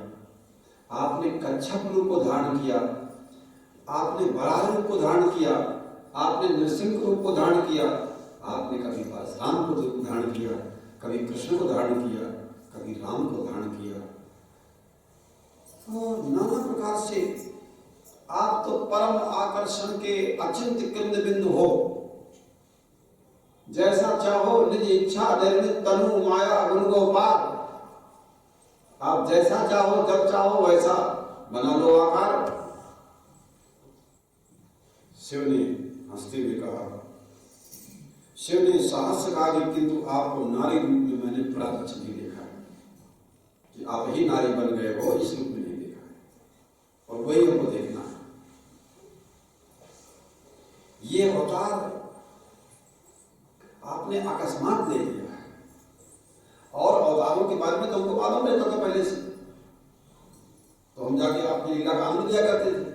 Speaker 1: आपने कच्छप रूप को धारण किया, आपने वराह रूप को धारण किया, आपने नृसिंह रूप को धारण किया, आपने कभी परशुराम को धारण किया, कभी कृष्ण को धारण किया, कभी राम को धारण किया और नाना प्रकार से आप तो परम आकर्षण के अचिंत्य केंद्र बिंदु हो। जैसा चाहो निज इच्छा निर्मित तनु माया गुण गोपाल। आप जैसा चाहो जब चाहो वैसा बना लो आकार। शिव ने हंसते हुए कहा, शिव ने साहस कहा किंतु आपको नारी रूप में मैंने प्रत्यक्ष नहीं देखा है कि आप ही नारी बन गए हो, इस रूप में नहीं देखा है और वही हमको देखना है। ये अवतार आपने अकस्मात ले लिया है और अवतारों के बारे में तो हमको मालूम रहता था पहले से, तो हम जाके आपकी लीला का आनंद लिया करते थे।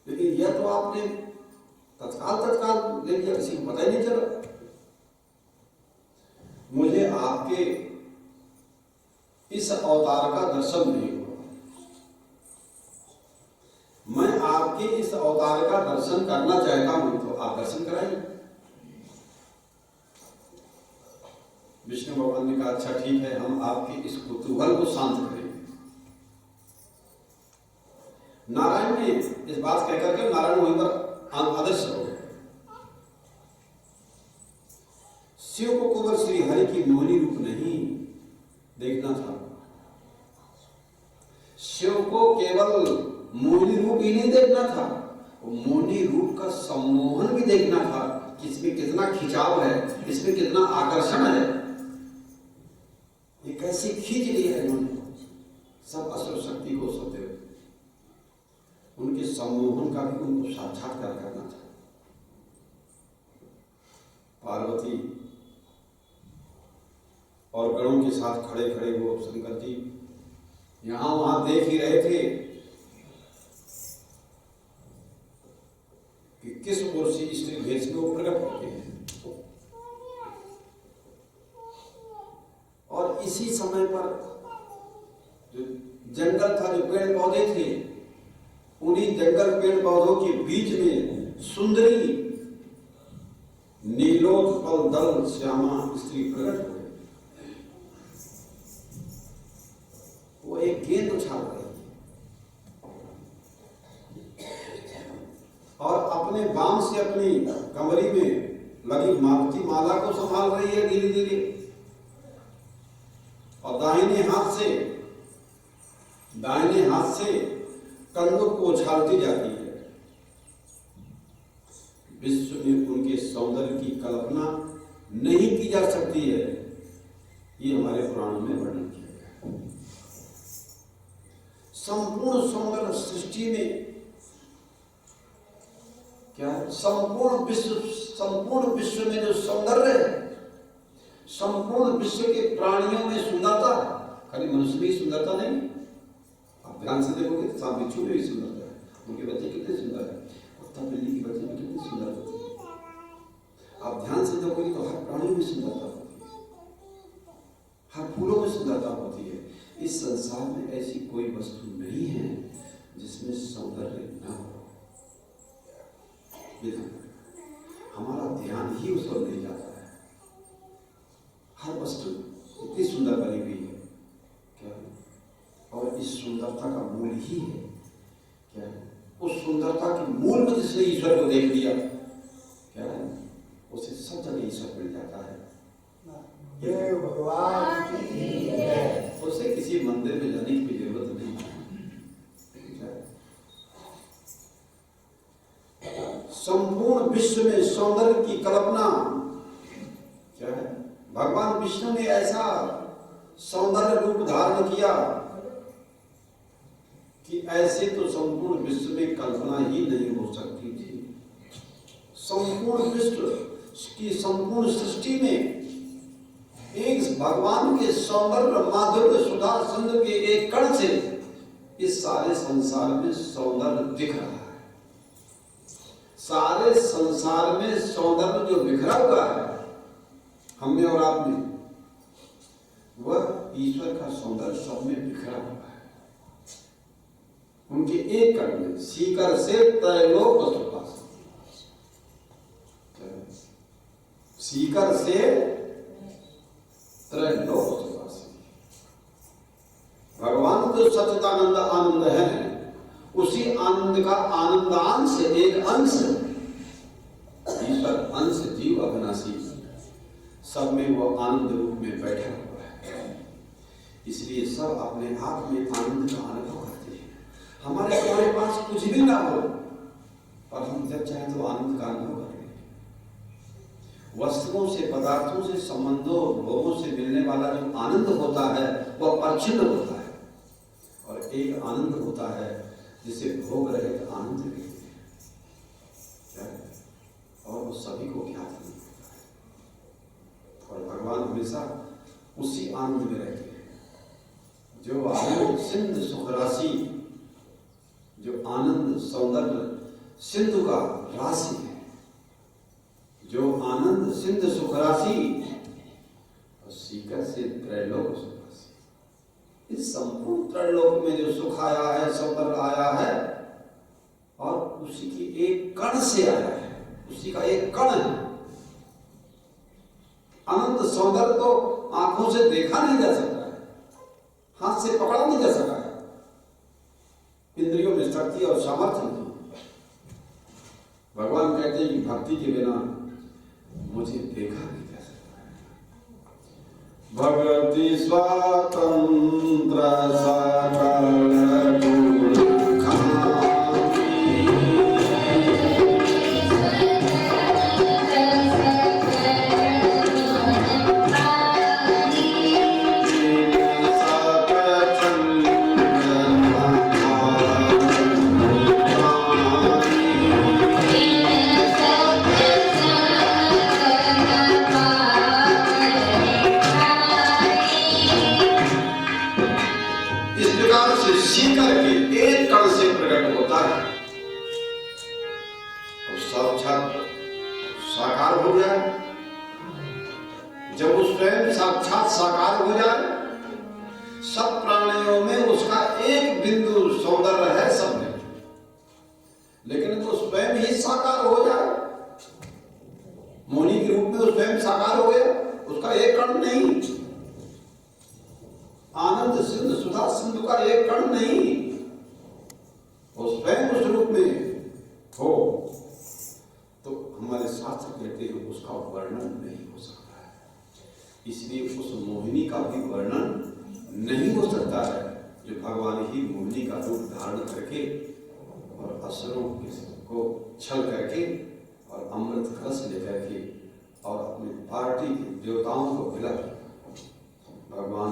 Speaker 1: लेकिन यह तो आपने तत्काल ले लिया, किसी को पता ही नहीं चला। मुझे आपके इस अवतार का दर्शन नहीं हुआ। मैं आपके इस अवतार का दर्शन करना चाहता हूं, तो आप दर्शन कराइए। विष्णु भगवान ने कहा, अच्छा ठीक है, हम आपके इस कुतूहल को शांत करेंगे। नारायण ने इस बात कहकर के नारायण वहीं पर आदर्श हो गए। शिव को केवल श्री हरि की मोहिनी रूप नहीं देखना था, शिव को केवल मोहिनी रूप ही नहीं देखना था, मोहिनी रूप का सम्मोहन भी देखना था कि इसमें कितना खिंचाव है, इसमें कितना आकर्षण है, ये कैसी खींच ली है इन्होंने सब असुर शक्ति को सदैव, उनके सम्मोहन का भी उनको साक्षात्कार करना था। पार्वती और गणों के साथ खड़े खड़े वो शंकर जी यहां वहां देख ही रहे थे कि किस ओर से स्त्री भेष में वो प्रकट होते हैं। और इसी समय पर जो जंगल था, जो पेड़ पौधे थे, उन्हीं जंगल पेड़ पौधों के बीच में सुंदरी नीलोत्पल दल श्यामा स्त्री प्रकट हो गई। वो एक गेंद उछाल रही और अपने बाम से अपनी कमरी में लगी मालती माला को संभाल रही है धीरे धीरे, और दाहिने हाथ से कंदुक को उछालती जाती है। विश्व में उनके सौंदर्य की कल्पना नहीं की जा सकती है, ये हमारे पुराणों में वर्णन किया गया है। संपूर्ण सौंदर्य सृष्टि में क्या है, संपूर्ण विश्व में जो सौंदर्य है, संपूर्ण विश्व के प्राणियों में सुंदरता, खाली मनुष्य में सुंदरता नहीं, आप ध्यान से देखोगे तो सांप बिच्छू में भी सुंदरता है, उनके बच्चे कितने सुंदर है, कुत्ता बिल्ली के बच्चे में कितनी सुंदर होती है। आप ध्यान से देखोगे तो हर प्राणी में सुंदरता होती है, हर फूलों में सुंदरता होती है। इस संसार में ऐसी कोई वस्तु नहीं है जिसमें सौंदर्य न हो। हमारा ध्यान ही उस पर नहीं जाता है। हर वस्तु इतनी सुंदर बनी हुई है क्या है? और इस सुंदरता का मूल ही है क्या है? उस सुंदरता के मूल में जिसने ईश्वर को देख लिया क्या है, उसे सब जगह ईश्वर मिल जाता है। उसे किसी मंदिर में जाने की जरूरत नहीं है। संपूर्ण विश्व में सौंदर्य की कल्पना क्या है, भगवान विष्णु ने ऐसा सौंदर्य रूप धारण किया कि ऐसे तो संपूर्ण विश्व में कल्पना ही नहीं हो सकती थी। संपूर्ण विश्व की संपूर्ण सृष्टि में एक भगवान के सौंदर्य माधुर्य सुधा सिंधु के एक कण से इस सारे संसार में सौंदर्य दिख रहा है। सारे संसार में सौंदर्य जो बिखरा हुआ है हम में और आप में, वह ईश्वर का सौंदर्य सब में बिखरा हुआ है। उनके एक कण में सीकर से त्रैलोक वसुपास, सीकर से त्रैलोक वसुपास। भगवान जो सच्चिदानंद आनंद है, उसी आनंद का आनंदांश एक अंश ईश्वर, अंश जीव अविनाशी, सब में वो आनंद रूप में बैठा हुआ है। इसलिए सब अपने आप में आनंद का अनुभव करते हैं। हमारे पास कुछ भी ना हो पर हम जब चाहे तो आनंद का अनुभव करें। वस्तुओं से, पदार्थों से, संबंधों, भोगों से मिलने वाला जो आनंद होता है वह परिच्छिन्न होता है, और एक आनंद होता है जिसे भोग रहित आनंद कहते हैं क्या है, और वो सभी को ज्ञात नहीं होता है। और भगवान हमेशा उसी आनंद में रहते हैं जो आनंद सिंधु सुख राशि, जो आनंद सौंदर्य सिंधु का राशि है, जो आनंद सिंधु सुख राशि और सीकर से त्रैलोक सुख राशि। इस संपूर्ण त्रैलोक में जो सुख आया है, सौंदर्य आया है, और उसी की एक कण से आया है, उसी का एक कण है। अनंत सौंदर्य तो आंखों से देखा नहीं जा सकता है, हाथ से पकड़ा नहीं जा सका है, इंद्रियों में शक्ति और सामर्थ्य नहीं, भगवान कहते हैं कि भक्ति के बिना मुझे देखा नहीं जा सकता है। भक्ति स्वतंत्र सकल गुण साकार हो जाए, जब उस स्वयं साक्षात साकार हो जाए, सब प्राणियों में उसका एक बिंदु सौंदर्य है सब में, लेकिन तो स्वयं ही साकार हो जाए, मौनी के रूप में वो स्वयं साकार हो गया, उसका एक कण नहीं, आनंद सिंधु सुधा सिंधु का एक कण नहीं, वो स्वयं उस रूप में हो, तो हमारे शास्त्र कहते हैं उसका वर्णन नहीं हो सकता है। इसलिए उस मोहिनी का भी वर्णन नहीं हो सकता है जो भगवान ही मोहिनी का रूप धारण करके और असुरों को छल करके और अमृत कलश लेकर के और अपनी पार्टी के देवताओं को मिला भगवान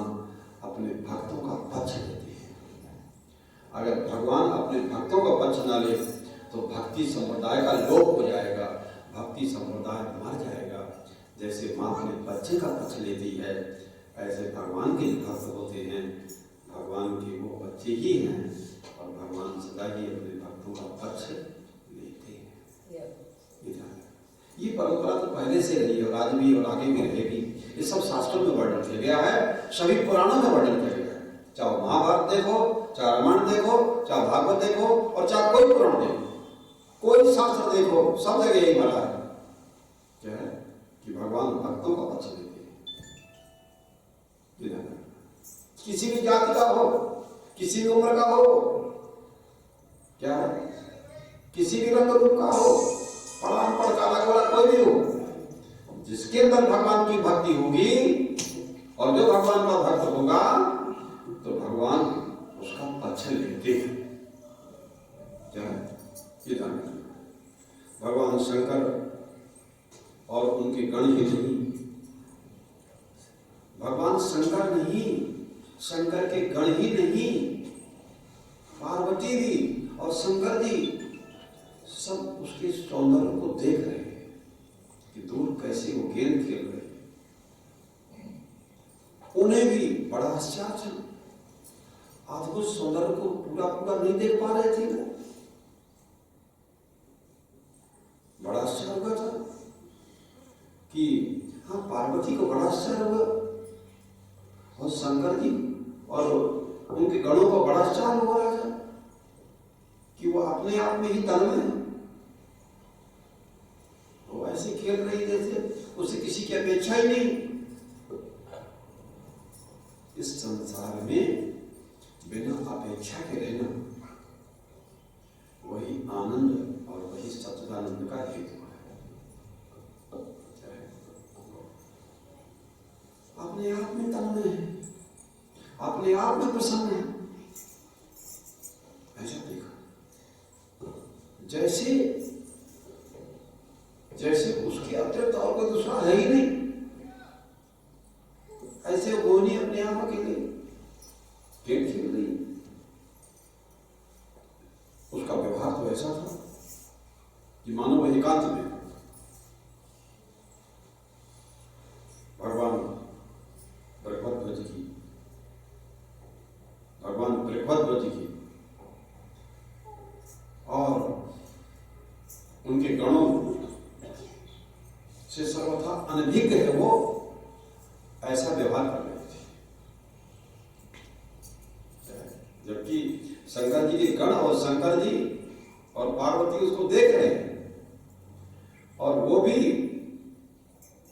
Speaker 1: अपने भक्तों का पक्ष लेते हैं। अगर भगवान अपने भक्तों का पक्ष न ले तो भक्ति संप्रदाय का लोप हो जाएगा, भक्ति संप्रदाय मर जाएगा। जैसे माँ अपने बच्चे का पक्ष लेती है, ऐसे भगवान के भक्त होते हैं, भगवान के वो बच्चे ही हैं और भगवान सदा ही अपने भक्तों का पक्ष लेते हैं। ये परंपरा तो पहले से रही और आज भी और आगे भी रहेगी। ये सब शास्त्रों में वर्णन किया गया है, सभी पुराणों में वर्णन किया गया है। चाहे महाभारत देखो, चाहे रामायण देखो, चाहे भागवत देखो और चाहे कोई पुराण देखो, कोई शास्त्र देखो, सब जगह यही भला है क्या है कि भगवान भक्तों का पक्ष लेते हैं। किसी भी जाति का हो, किसी भी उम्र का हो, क्या है किसी भी रंग रूप का हो, पढ़ा अनपढ़ काला गोरा कोई भी हो, जिसके अंदर भगवान की भक्ति होगी और जो भगवान का भक्त होगा तो भगवान उसका पक्ष लेते हैं। क्या है भगवान शंकर और उनके गण ही नहीं, भगवान शंकर नहीं, शंकर के गण ही नहीं, पार्वती भी और शंकर जी सब उसके सौंदर्य को देख रहे हैं कि दूर कैसे वो गेंद खेल रहे हैं। उन्हें भी बड़ा आश्चर्य था, अद्भुत सौंदर्य को पूरा पूरा नहीं देख पा रहे थे वो, बड़ा आश्चर्य हुआ था कि हाँ पार्वती को बड़ा आश्चर्य हुआ और शंकर जी और उनके गणों को बड़ा आश्चर्य हो रहा था कि वो अपने आप में ही तन्मय है, वो ऐसे खेल रही जैसे उसे किसी की अपेक्षा ही नहीं। इस संसार में बिना अपेक्षा के रहना वही आनंद और वही सच्चिदानंद का हेतु है। अपने आप में तन्मय है, अपने आप में प्रसन्न है, ऐसा देखा जैसे जैसे उसके अतिरिक्त और कोई दूसरा है ही नहीं, ऐसे वो नहीं अपने आप अकेले खेल खेल रही। उसका व्यवहार तो ऐसा था कि मानो वह एकांत में भगवान बृहद्ध्वज की और उनके गणों से सर्वथा अनभिज्ञ है वो, ऐसा व्यवहार कर रहे थे। जबकि शंकर जी के गण और शंकर जी और पार्वती उसको देख रहे हैं और वो भी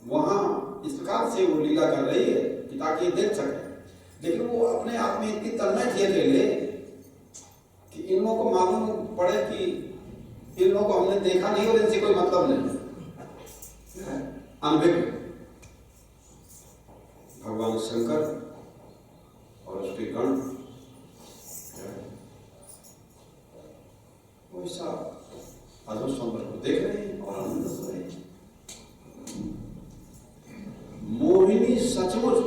Speaker 1: वहां इस प्रकार से वो लीला कर रही है कि ताकि देख सके, लेकिन वो अपने आप में इतनी तन्मय थी अकेले कि इन लोगों को मालूम पड़े कि इन लोगों को हमने देखा नहीं और इनसे कोई मतलब नहीं, अनभिज्ञ। भगवान शंकर और उसके गण वैसा अधो संपर्क को देख रहे हैं और आनंद हो रहे हैं। मोहिनी सचमुच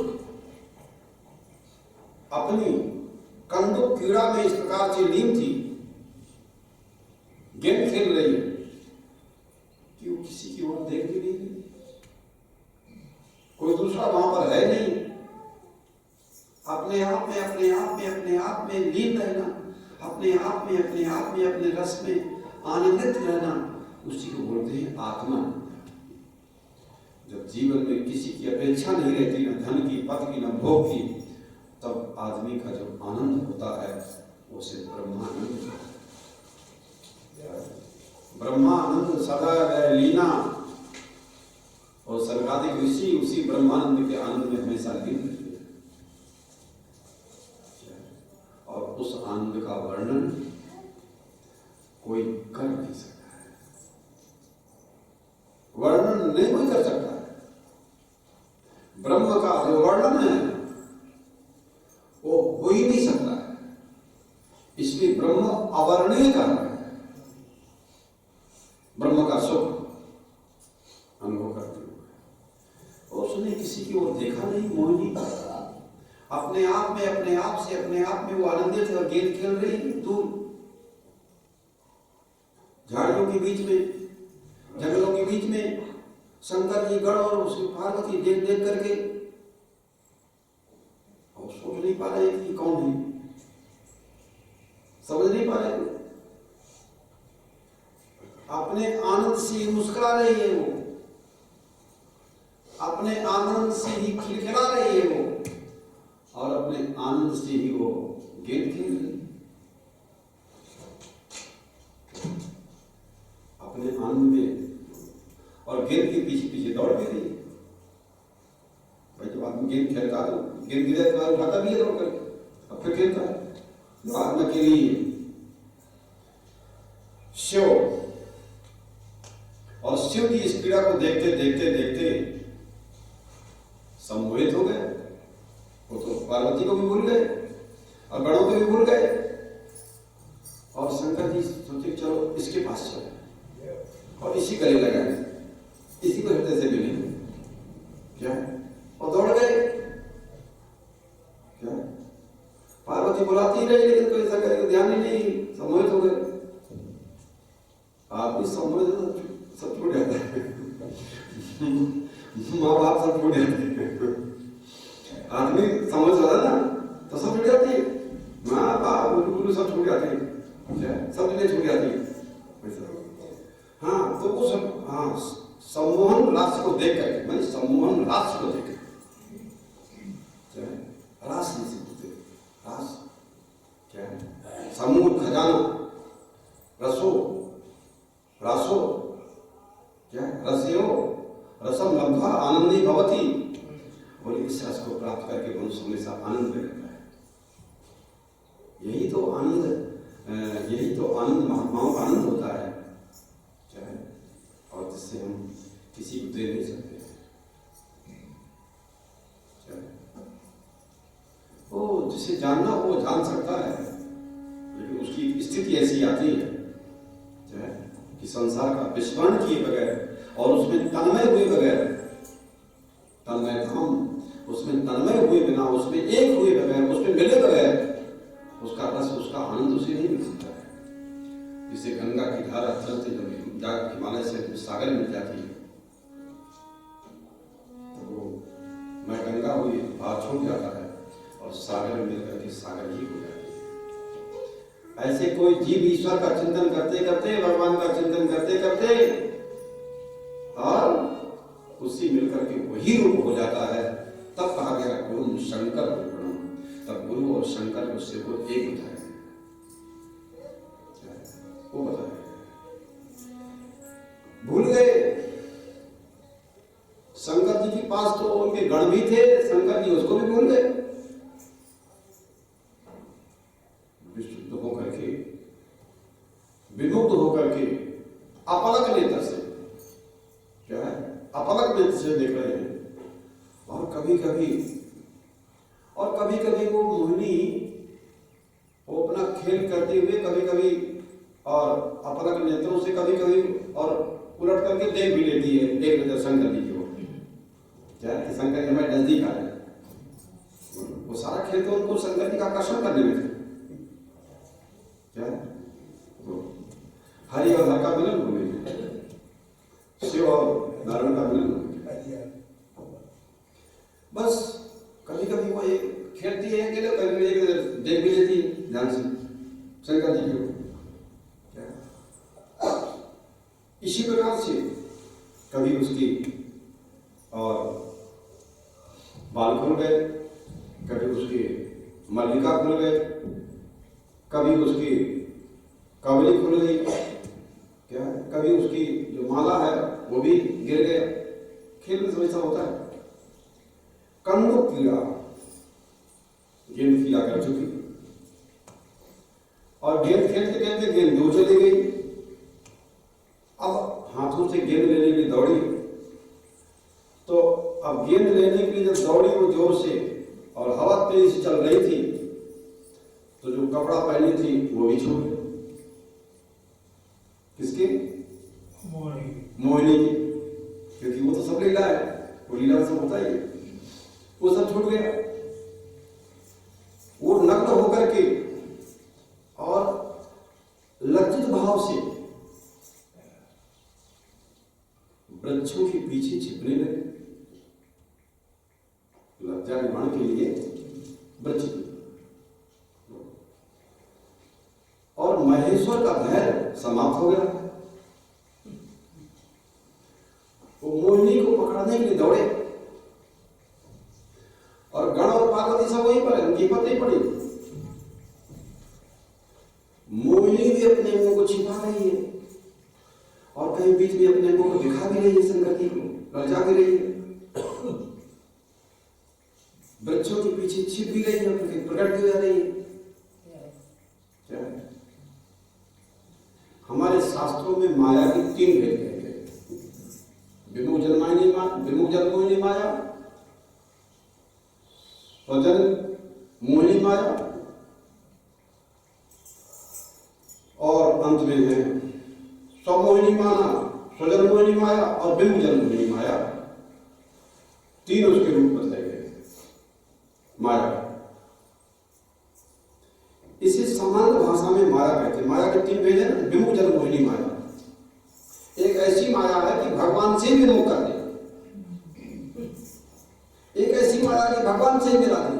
Speaker 1: अपनी कंदुक क्रीड़ा में इस प्रकार से लीन थी, गेम खेल रही है कि वो किसी की ओर देख भी नहीं रही, कोई दूसरा वहां पर है नहीं। अपने आप में अपने आप में अपने आप में लीन रहना, अपने आप में अपने आप में अपने रस में आनंदित रहना, उसी को बोलते हैं आत्मा। जब जीवन में किसी की अपेक्षा नहीं रहती, न धन की, पद की, न भोग की, तब आदमी का जो आनंद होता है उसे ब्रह्मानंद। ब्रह्मानंद सदा है लीना, और सर्गाधिक ऋषि उसी ब्रह्मानंद के आनंद में हमेशा लीन रहते हैं। और उस आनंद का वर्णन कोई कर नहीं सकता है, वर्णन नहीं कोई कर सकता है। ब्रह्म का जो वर्णन है वो हो ही नहीं सकता है, इसलिए ब्रह्म अवर्णनीय कारण है। ब्रह्म का सुख अनुभव करते हुए और उसने किसी की ओर देखा नहीं, मोहिनी अपने आप में अपने आप से अपने आप में वो आनंदित और गेंद खेल रही है दूर झाड़ियों के बीच में, जंगलों के बीच में। शंकर जी गण और उसकी पार्वती देख देख करके और सोच नहीं पा रहे कि कौन है, समझ नहीं पा रहे। अपने आनंद से ही मुस्कुरा रही है वो, अपने आनंद से ही खिलखिला रही है वो, और अपने आनंद से ही वो गेंद खेल रही है। अपने आनंद में और गेंद के पीछे पीछे दौड़ भी रही है। भाई जब आदमी गेंद खेलता है तो गेंद गिरे तो उठाता भी है दौड़ करके, अब फिर खेलता है। जो आत्मा के लिए शिव और शिव की इस क्रीड़ा को देखते देखते देखते सम्मोहित हो गए। वो तो पार्वती को भी भूल गए और गणों को भी भूल गए, और शंकर जी सोचे चलो इसके पास चले और इसी गले लगाए, इसी को हृदय से मिलेंगे क्या, और दौड़ गए। क्या पार्वती बुलाती रही लेकिन कोई शंकर को ध्यान ही नहीं, सम्मोहित हो गए। आप भी सम्मोहित सब छूट जाता है, माँ बाप सब छूट जाते हैं, आदमी समझ रहा ना तो सब छूट जाती है, माँ बाप गुरु सब छूट जाते हैं, सब चीजें छूट जाती है। हाँ तो वो सब, हाँ सम्मोहन रास को देख करके, मैंने सम्मोहन रास को देख रास नहीं सीखते, रास क्या है, समूह खजाना, रसो रासो क्या रसयो रसम लब्धा आनंदी भवती, बोले इस रस को प्राप्त करके मनुष्य हमेशा आनंद में रहता है। यही तो आनंद, यही तो आनंद महात्माओं का आनंद होता है क्या है, और जिससे हम किसी को दे नहीं सकते क्या है। वो जिसे जानना वो जान सकता है, लेकिन उसकी स्थिति ऐसी आती है क्या है कि संसार का विस्मरण किए बगैर और उसमें तन्मय हुए बगैर, तन्मय धाम, उसमें तन्मय हुए बिना, उसमें एक हुए बगैर, उसमें मिले बगैर, उसका रस, उसका आनंद उसे नहीं मिल सकता है। जिसे गंगा की धारा चलते जब जाकर हिमालय से सागर मिल जाती है तो वो मैं गंगा हुई भाव छूट जाता है और सागर में मिलकर के सागर ही हो जाती है। ऐसे कोई जीव ईश्वर का चिंतन करते करते, भगवान का चिंतन करते करते और उसी मिलकर के वही रूप हो जाता है। तब कहा गया गुरु शंकर रूपणम, तब गुरु और शंकर उससे को एक बताया, वो बताया। भूल गए शंकर जी के पास तो उनके गण भी थे, शंकर जी उसको भी भूल गए। विशुद्ध होकर के, विमुक्त होकर के से देख रहे हैं। और कभी कभी वो मोहिनी वो अपना खेल करते हुए कभी कभी और अपलक नेत्रों से कभी कभी और उलट करके देख भी लेती है एक नजर शंकर जी की ओर। क्या कि शंकर जी हमारे नजदीक आ रहे हैं। वो सारा खेल तो उनको शंकर जी का आकर्षण करने में थे। क्या हरि और हर का मिलन होने में, शिव और नारायण का मिलन होने में। बस कभी कभी वो एक खेलती है अकेले, कभी एक नजर देख भी लेती है ध्यान से शंकर जी की ओर। इसी प्रकार से कभी उसकी और बाल खुल गए, कभी उसके मल्लिका खुल गए, कभी उसकी कवली खुल गई, क्या कभी उसकी जो माला है वो भी गिर गया। खेल में समझ होता है। कंडो कीड़ा गेंद खिला कर चुकी और गेंद खेलते खेलते गेंद दूर चली गई। अब हाथों से गेंद लेने के लिए दौड़ी, तो अब गेंद लेने के लिए जब दौड़ी वो जोर से और हवा तेजी से चल रही थी, तो जो कपड़ा पहनी थी वो भी छूट गया। किसके? मोहिनी की, क्योंकि वो तो सब लीला है, वो लीला सब होता ही है। वो सब छूट गया। वो नग्न होकर के और लज्जित भाव से वृक्षों के पीछे छिपने लगे। लज्जा निवारण के लिए वृक्ष, और महेश्वर का धैर्य समाप्त हो गया। वो मोहिनी को पकड़ने के लिए दौड़े और गण और पार्वती सब वहीं पर है, उनकी हिम्मत नहीं पड़ी। मोहिनी भी अपने मुंह को छिपा रही है और कहीं बीच में अपने मुंह को दिखा भी रही है, शंकर जी को ललचा भी रही है, बच्चों के पीछे छिप भी रही है, प्रकट भी हो रही है। क्या है? हमारे शास्त्रों में माया की 3 भेद कहते हैं। विमुख जन्मोहिनी माया, स्वजन मोहिनी माया, और अंत में है स्वमोहिनी माया, स्वजन मोहिनी माया और विमुख जन्मोहिनी माया। 3 उसके रूप बताए गए माया। इसे सामान्य भाषा में माया कहते हैं। माया के 3 भेद है। विमुख जन्मोहिनी माया एक ऐसी माया है कि भगवान से विमुख कर दे, एक ऐसी माया कि भगवान से मिला दे।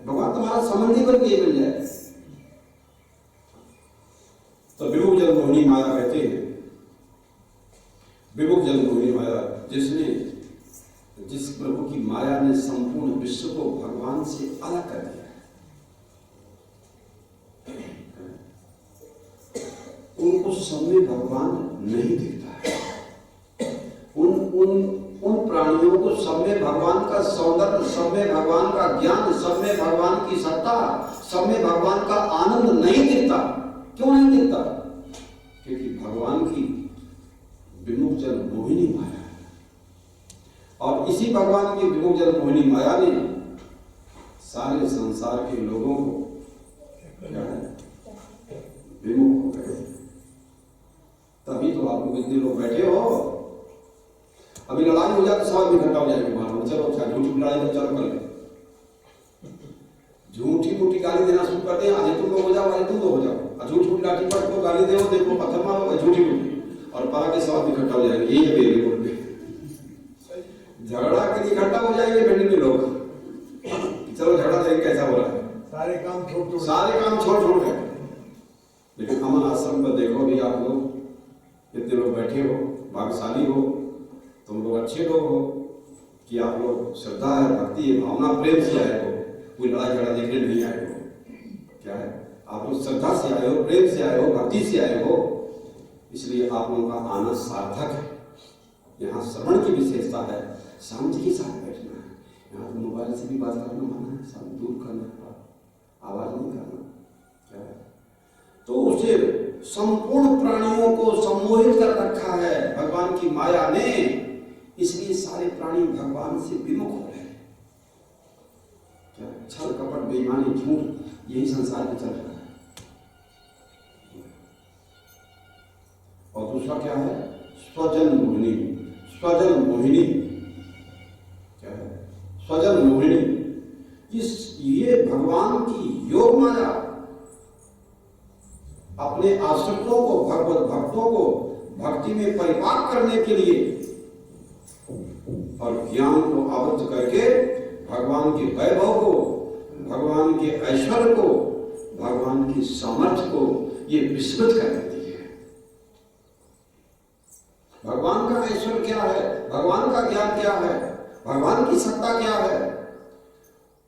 Speaker 1: भगवान तुम्हारा संबंधी बन के मिल जाए, तो विमुख जन्मोहिनी माया कहते हैं। विमुख जन्मोहिनी माया जिस प्रभु की माया ने संपूर्ण विश्व को भगवान से अलग कर दिया, उनको समय भगवान नहीं दिखता है। उन प्राणियों को सब में भगवान का सौंदर्य, सब में भगवान का ज्ञान, सब में भगवान की सत्ता, सब में भगवान का आनंद नहीं दिखता। क्यों नहीं दिखता? क्योंकि भगवान की विमुख जन्मोहिनी माया है। और इसी भगवान की विमुख जन्मोहिनी माया ने सारे संसार के लोगों को क्या है? विमुख हो गए। तभी तो आप लोग इतने लोग बैठे हो। अभी लड़ाई हो जाए तो सब आदमी इकट्ठा हो जाएंगे बाहर। चलो अच्छा झूठी लड़ाई तो चलो कर ले, झूठी मूठी गाली देना शुरू करते हैं। आज तुम लोग हो जाओ, आज तुम लोग हो जाओ, झूठी मूठी लाठी पट को गाली दो, देखो पत्थर मारो, झूठी मूठी, और पारा के सब आदमी इकट्ठा हो जाएंगे। यही है मेरे बोल पे झगड़ा के लिए इकट्ठा हो जाएंगे बैठने के लोग। चलो झगड़ा देखें कैसा हो रहा है। सारे काम छोड़ के। लेकिन अमन आश्रम पर देखो भी आप लोग इतने लोग बैठे हो, भाग्यशाली हो, तुम लोग अच्छे लोग हो कि आप लोग श्रद्धा है, भक्ति है, भावना, प्रेम से आए हो। कोई लड़ाई झगड़ा देखने नहीं आए हो। क्या है? आप लोग श्रद्धा से आए हो, प्रेम से आए हो, भक्ति से आए हो, इसलिए आप लोगों का आना सार्थक है। यहाँ श्रवण की विशेषता है, शांति के साथ बैठना है। यहाँ तो मोबाइल से भी बात करना माना है, सब दूर करना है, आवाज नहीं करना। क्या है? तो उसे संपूर्ण प्राणियों को सम्मोहित कर रखा है भगवान की माया ने, इसलिए सारे प्राणी भगवान से विमुख हो रहे हैं। क्या छल कपट बेईमानी झूठ यही संसार में चल रहा है। और दूसरा क्या है? स्वजन मोहिनी। स्वजन मोहिनी क्या है? स्वजन मोहिनी। ये भगवान की योग माया अपने आश्रितों को, भगवत भक्तों को भक्ति में परिपाक करने के लिए और ज्ञान को आवृत करके भगवान के वैभव को, भगवान के ऐश्वर्य को, भगवान की सामर्थ्य को ये विस्मृत कर देती है। भगवान का ऐश्वर्य क्या है, भगवान का ज्ञान क्या है, भगवान की सत्ता क्या है,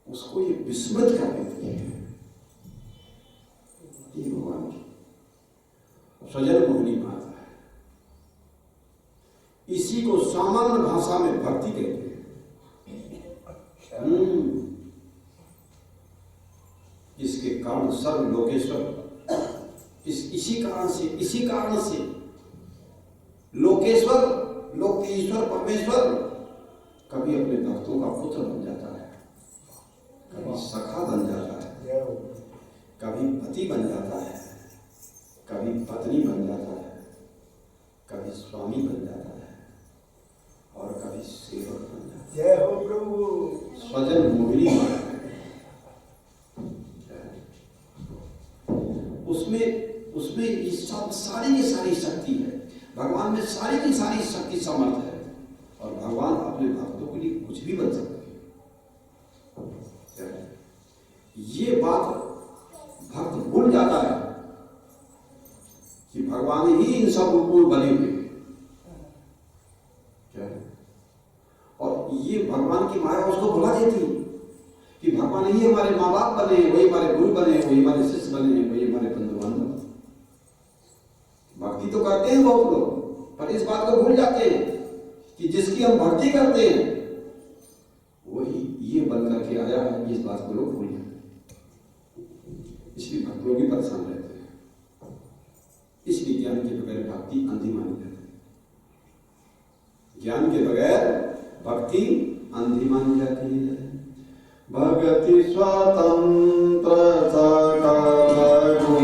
Speaker 1: उसको ये विस्मृत कर देती है। ये भगवान की स्वजन मोहिनी माता है। इसी को सामान्य भाषा में भक्ति कहते हैं। इसके कारण सर्व लोकेश्वर, इसी कारण से लोकेश्वर, लोक के ईश्वर परमेश्वर कभी अपने भक्तों का पुत्र बन जाता है, कभी सखा बन जाता है, कभी पति बन जाता है, कभी पत्नी बन जाता है, कभी स्वामी बन जाता है और कभी सेवक बन जाता है। जय हो प्रभु। स्वजन मोहिनी माया है। उसमें ये सब सारी की सारी शक्ति है। भगवान में सारी की सारी शक्ति समर्थ है और भगवान अपने भक्तों के लिए कुछ भी बन सकते हैं। ये बात भक्त भूल जाता है कि भगवान ही इन सब रूपों में बने हुए क्या है, और ये भगवान की माया उसको भुला देती कि भगवान ही हमारे माँ बाप बने, वही हमारे गुरु बने, वही हमारे शिष्य बने, वही हमारे बंधु बांधव। भक्ति तो करते हैं बहुत लोग, पर इस बात को भूल जाते हैं कि जिसकी हम भक्ति करते हैं वही ये बन करके आया है। इस बात को लोग भूल जाते हैं, इसलिए भक्त लोग भी परेशान रहते हैं। इसलिए ज्ञान के बगैर भक्ति अंधी मानी जाती है। ज्ञान के बगैर भक्ति अंधी मानी जाती है। भक्ति स्वतंत्र सकल गुण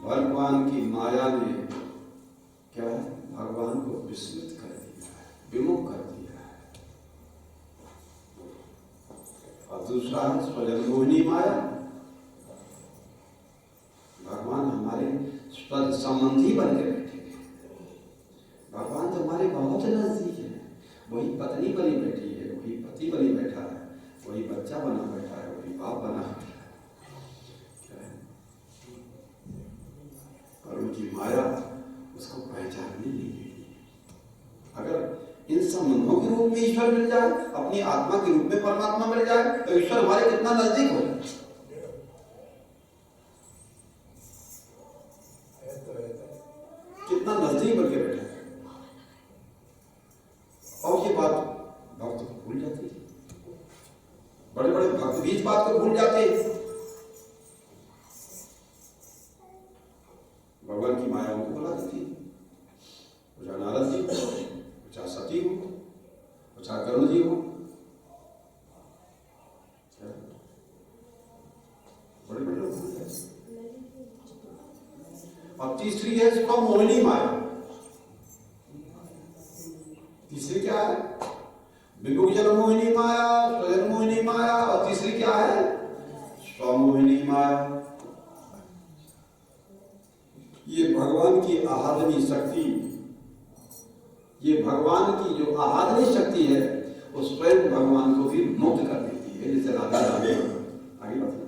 Speaker 1: भगवान की माया ने क्या है, भगवान को विस्मृत कर दिया है, विमुख कर दिया है। और दूसरा है स्वजन मोहिनी माया। भगवान हमारे स्वजन संबंधी बन के बैठे हैं। भगवान तो हमारे बहुत नजदीक है। वही पत्नी बनी बैठी है, वही पति बनी बैठा है, वही बच्चा बना बैठा है, वही बाप बना बैठा है। और उनकी माया उसको पहचानने नहीं देती। अगर इन संबंधों के रूप में ईश्वर मिल जाए, अपनी आत्मा के रूप में परमात्मा मिल जाए, तो ईश्वर हमारे कितना नजदीक हो जाए। कितना नजदीक बन के बैठा है। और ये बात भक्त को भूल जाती है। बड़े बड़े भक्त भी इस बात को भूल जाते हैं। भगवान की माया उनको बुला देती है। चाहे नारद जी हो, चाहे सती हो, चाहे करुण जी हो, विमुख जन मोहिनी माया, स्वजन मोहिनी माया, और तीसरी क्या है? स्वमोहिनी माया। ये भगवान की आहादनी शक्ति, ये भगवान की जो आहादनी शक्ति है वो स्वयं भगवान को भी मुक्त कर देती है। जैसे राधा राधे आगे बढ़ते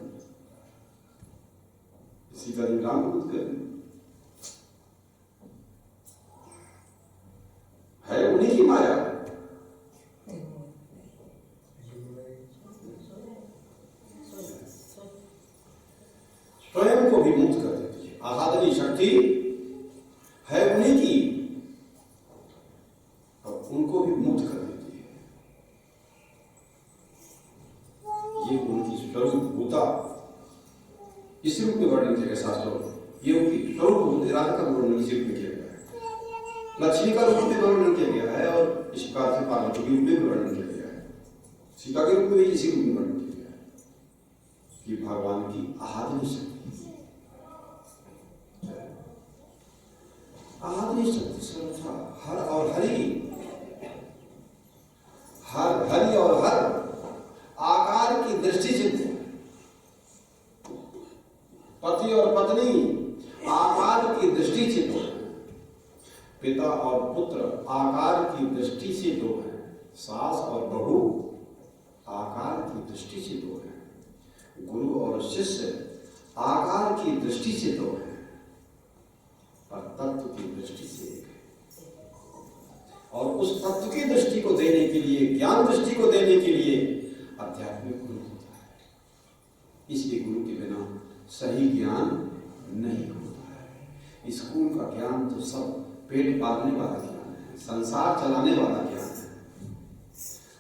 Speaker 1: सीता जी राम को मुक्त कर दी है, उन्हीं की माया। स्वयं को भी मुक्त कर देती है। आहादनी शक्ति है उन्हीं की, और उनको भी मुक्त कर देती है। ये उनकी स्वरूप भूता इस रूप में वर्णन किया गया शास्त्रों में। ये उनकी स्वरूप भूत राधा का वर्णन इसी रूप में किया गया है। लक्ष्मी का रूप में वर्णन किया गया है और इस प्रकार से पार्वती के रूप में भी वर्णन किया गया है। सीता के रूप में भी इसी रूप में वर्णन किया गया है कि भगवान की आहादनी शक्ति, आहादनी शक्ति सर्वथा हर और हरि, हर हरि और हर आकार की दृष्टि से, पति और पत्नी आकार की दृष्टि से दो हैं, पिता और पुत्र आकार की दृष्टि से दो हैं, सास और बहू आकार की दृष्टि से दो हैं, गुरु और शिष्य आकार की दृष्टि से दो हैं, पर तत्व की दृष्टि से एक है। और उस तत्व की दृष्टि को देने के लिए, ज्ञान दृष्टि को देने के लिए आध्यात्मिक गुरु होता है। इसलिए गुरु के बिना सही ज्ञान नहीं होता है। स्कूल का ज्ञान तो सब पेट पालने वाला ज्ञान है, संसार चलाने वाला ज्ञान है,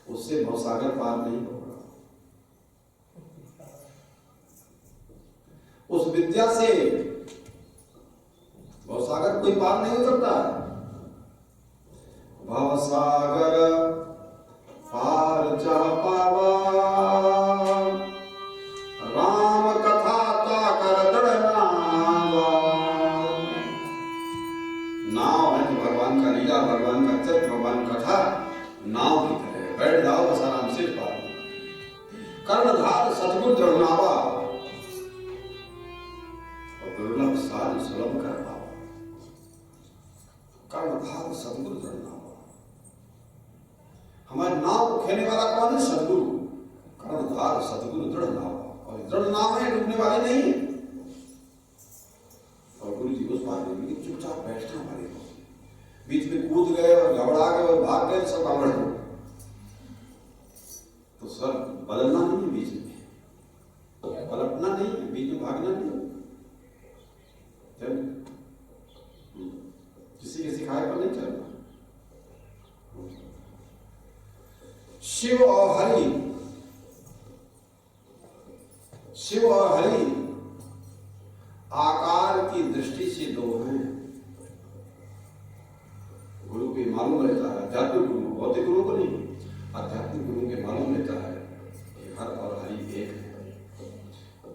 Speaker 1: उससे भवसागर पार नहीं होगा। उस विद्या से भवसागर कोई पार नहीं हो सकता है। भवसागर पार जा पावा, राम कथा ता कर दृढ़ नावा। नाव है तो भगवान का लीला, भगवान का चित्र, भगवान कथा नाव की तरह बैठ जाओ बस आराम से पार। कर्णधार सतगुरु दृढ़नावा, और दुर्लभ सार सुलभ कर पाओ। कर्णधार सतगुरु दृढ़नावा, हमारे नाव को खेने वाला कौन है? सतगुरु। कर्णधार सतगुरु दृढ़ नाव, और दृढ़ नाव है, डूबने वाले नहीं है। और गुरु जी उस बात में चुपचाप बैठना हमारे को, बीच में कूद गए और घबरा गए और भाग गए, सब गड़बड़ हो तो सर बदलना नहीं है, बीच में पलटना नहीं है, बीच में भागना नहीं है। किसी के सिखाए पर नहीं चलना। शिव और हरि, शिव और हरि आकार की दृष्टि से दो हैं। गुरु के मालूम रहता है, आध्यात्मिक गुरु, भौतिक गुरु को नहीं, आध्यात्मिक गुरु के मालूम रहता है कि हर और हरि एक है,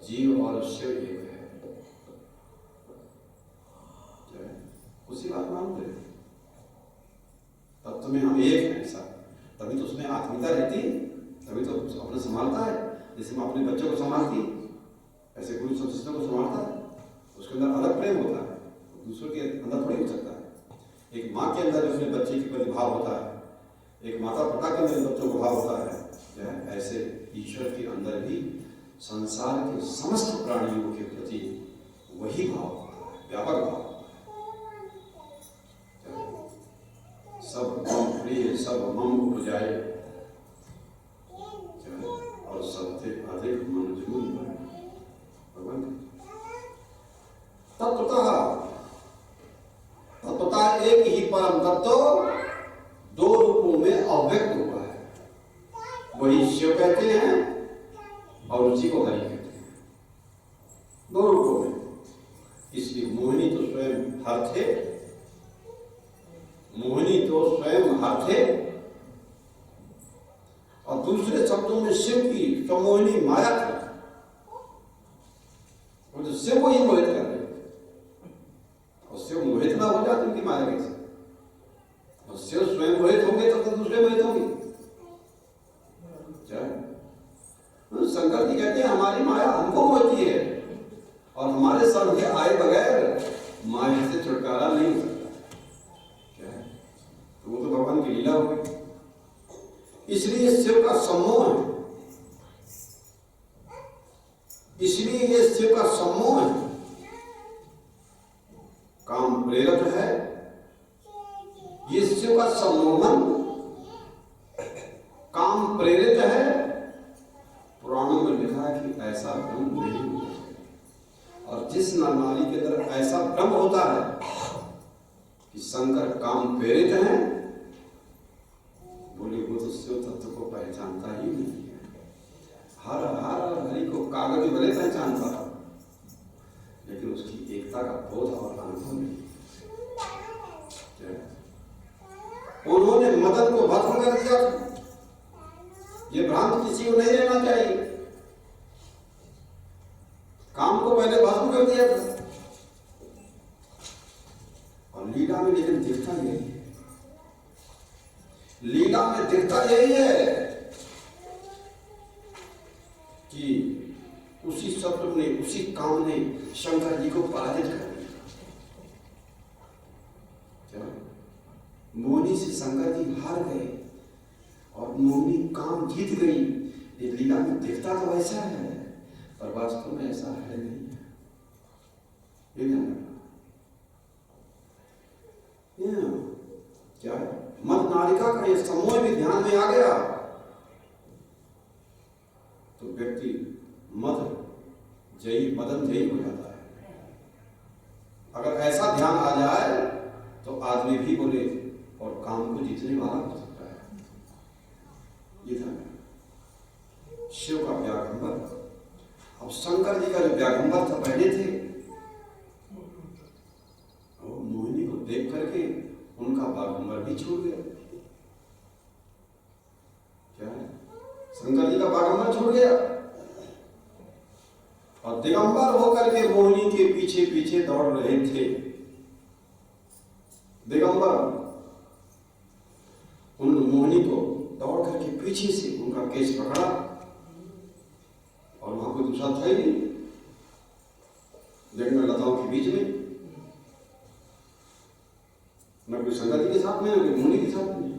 Speaker 1: जीव और शिव एक है। उसी बात मालूम है, तब तुम्हें हम एक हैं ऐसा, तभी तो उसमें आत्मीयता रहती है, तभी तो अपने संभालता है। जैसे हम अपने बच्चों को संभालती ऐसे गुरु सब शिष्यों को संभालता है, उसके अंदर अलग प्रेम होता है, दूसरों के अंदर थोड़ी हो सकता है। एक माँ के अंदर उसमें बच्चे के प्रति भाव होता है, एक माता पिता के अंदर बच्चों को भाव होता है, ऐसे ईश्वर के अंदर भी संसार के समस्त प्राणियों के प्रति वही भाव होता है, व्यापक भाव। सब मम प्रिय सब मम उपजाए, और सबसे अधिक मन जून भगवान। तत्वतः एक ही परम तत्व दो रूपों में अव्यक्त हुआ है, वही शिव कहते हैं और उसी को हरि कहते हैं, दो रूपों में। इसलिए मोहिनी तो स्वयं हर थे, मोहिनी तो स्वयं हर थे, और दूसरे शब्दों में शिव की तो मोहिनी माया थी, वो तो शिव को ही मोहित कर रहे, और शिव मोहित ना हो जाते उनकी माया कैसे? और शिव स्वयं मोहित होंगे तब तो दूसरे मोहित होंगे। शंकर जी कहते हैं हमारी माया हमको होती है और हमारे संग के आए बगैर माया से छुटकारा नहीं हो सकता। क्या है? तो वो तो भगवान की लीला हो गई। इसलिए शिव का सम्मोह है, इसलिए ये शिव का सम्मोह है, काम प्रेरक है। ये शिव का सम्मोहन काम प्रेरित है। पुराणों में लिखा है कि ऐसा भ्रम नहीं होता है। और जिस नर नारी के अंदर ऐसा भ्रम होता है कि शंकर काम प्रेरित है, बोले वो तो शिव तत्व को पहचानता ही नहीं है। हर हर हरि को कागज भले पहचानता था, लेकिन उसकी एकता का बोध और अनुभव नहीं। उन्होंने मदन को भस्म कर दिया। ये भ्रांत किसी को नहीं रहना चाहिए। काम को पहले भस्म कर दिया था और लीला में लेकिन दिखता यही है। लीला में दिखता यही है कि उसी शत्रु ने, उसी काम ने शंकर जी को पराजित कर दिया। मोहिनी से शंकर जी हार गए और मोहिनी काम जीत गई। ये लीला में दिखता तो वैसा है, पर वास्तव में ऐसा है नहीं है। ये ध्यान रखना। क्या है? मद नालिका का ये समूह भी ध्यान में आ गया तो व्यक्ति मद जयी, मदन जयी हो जाता है। अगर ऐसा ध्यान आ जाए तो आदमी भी बोले और काम को जीतने वाला हो सकता है। ये ध्यान। शिव का व्यागंबर, अब शंकर जी का जो व्यागंबर था पहले थे, और मोहिनी को देख करके उनका व्यागंबर भी छूट गया। क्या है? शंकर जी का व्यागंबर छूट गया और दिगंबर होकर के मोहिनी के पीछे पीछे दौड़ रहे थे। दिगंबर उन मोहिनी को दौड़ करके पीछे से उनका केस पकड़ा और वहां कोई दूसरा था ही नहीं, जंगल लताओं के बीच में, न कोई शंकर जी के साथ में, न कोई मोहिनी के साथ में।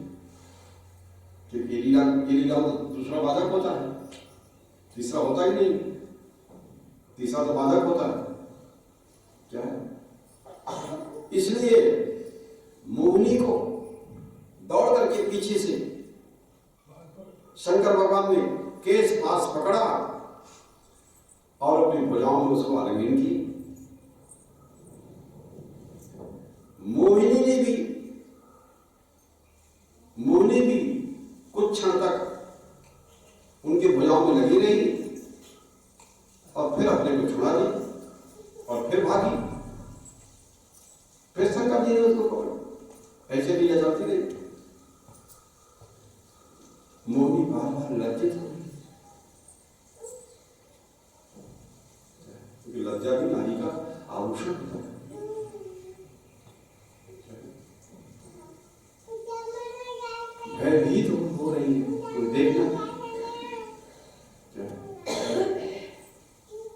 Speaker 1: क्योंकि ये लीला दूसरा बाधक होता है, तीसरा होता ही नहीं। तीसरा तो बाधक होता है। क्या है? इसलिए मोहिनी को दौड़ करके पीछे से शंकर भगवान ने केस पास पकड़ा और अपनी भुजाओं में उसको आलिंगन की। मोहिनी भी कुछ क्षण तक उनके भुजाओं में लगी रही और फिर अपने को छुड़ा दी और फिर भागी। फिर शंकर जी ने उसको पकड़ा। ऐसे भी ले जाती रही। मोहिनी बार बार लज्जित हो गई, क्योंकि लज्जा भी नारी का आभूषण होता है। भयभीत हो रही है, कोई देखना।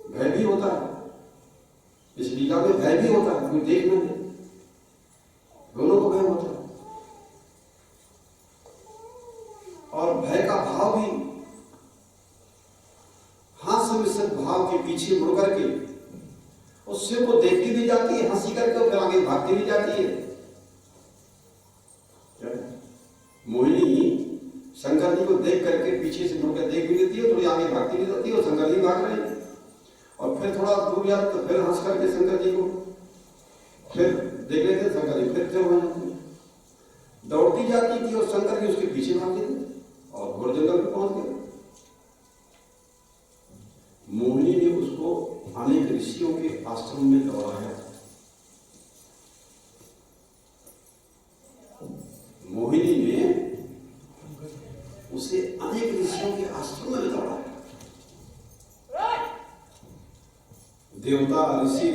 Speaker 1: भय भी होता है, इस लीला में भय भी होता है, कोई देखना नहीं। दोनों को भय होता है और भय का भाव भी हास्य मिश्रित भाव के पीछे मुड़ करके उस शिव को देखती भी जाती है, हंसी करके और फिर आगे भागती भी जाती है। मोहिनी शंकर जी को देख करके पीछे से मुड़कर देख भी लेती है, थोड़ी आगे भागती भी जाती है और शंकर जी भाग रहे हैं और फिर थोड़ा दूर जाते तो फिर हंस करके शंकर जी को फिर देख लेते, शंकर जी फिर से वहां जाते। दौड़ती जाती थी और शंकर जी उसके पीछे भागते थे और घोर जंगल में पहुंच गए। मोहिनी ने उसको अनेक ऋषियों के आश्रम में दौड़ाया। मोहिनी ने उसे अनेक ऋषियों के आश्रम में दौड़ाया। देवता ऋषि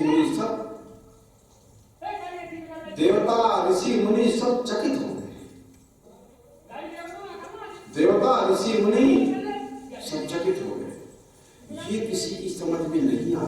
Speaker 1: मुनि सब चकित हो गए। देवता ऋषि मुनि सब चकित हो गए। ये किसी की समझ में नहीं आता।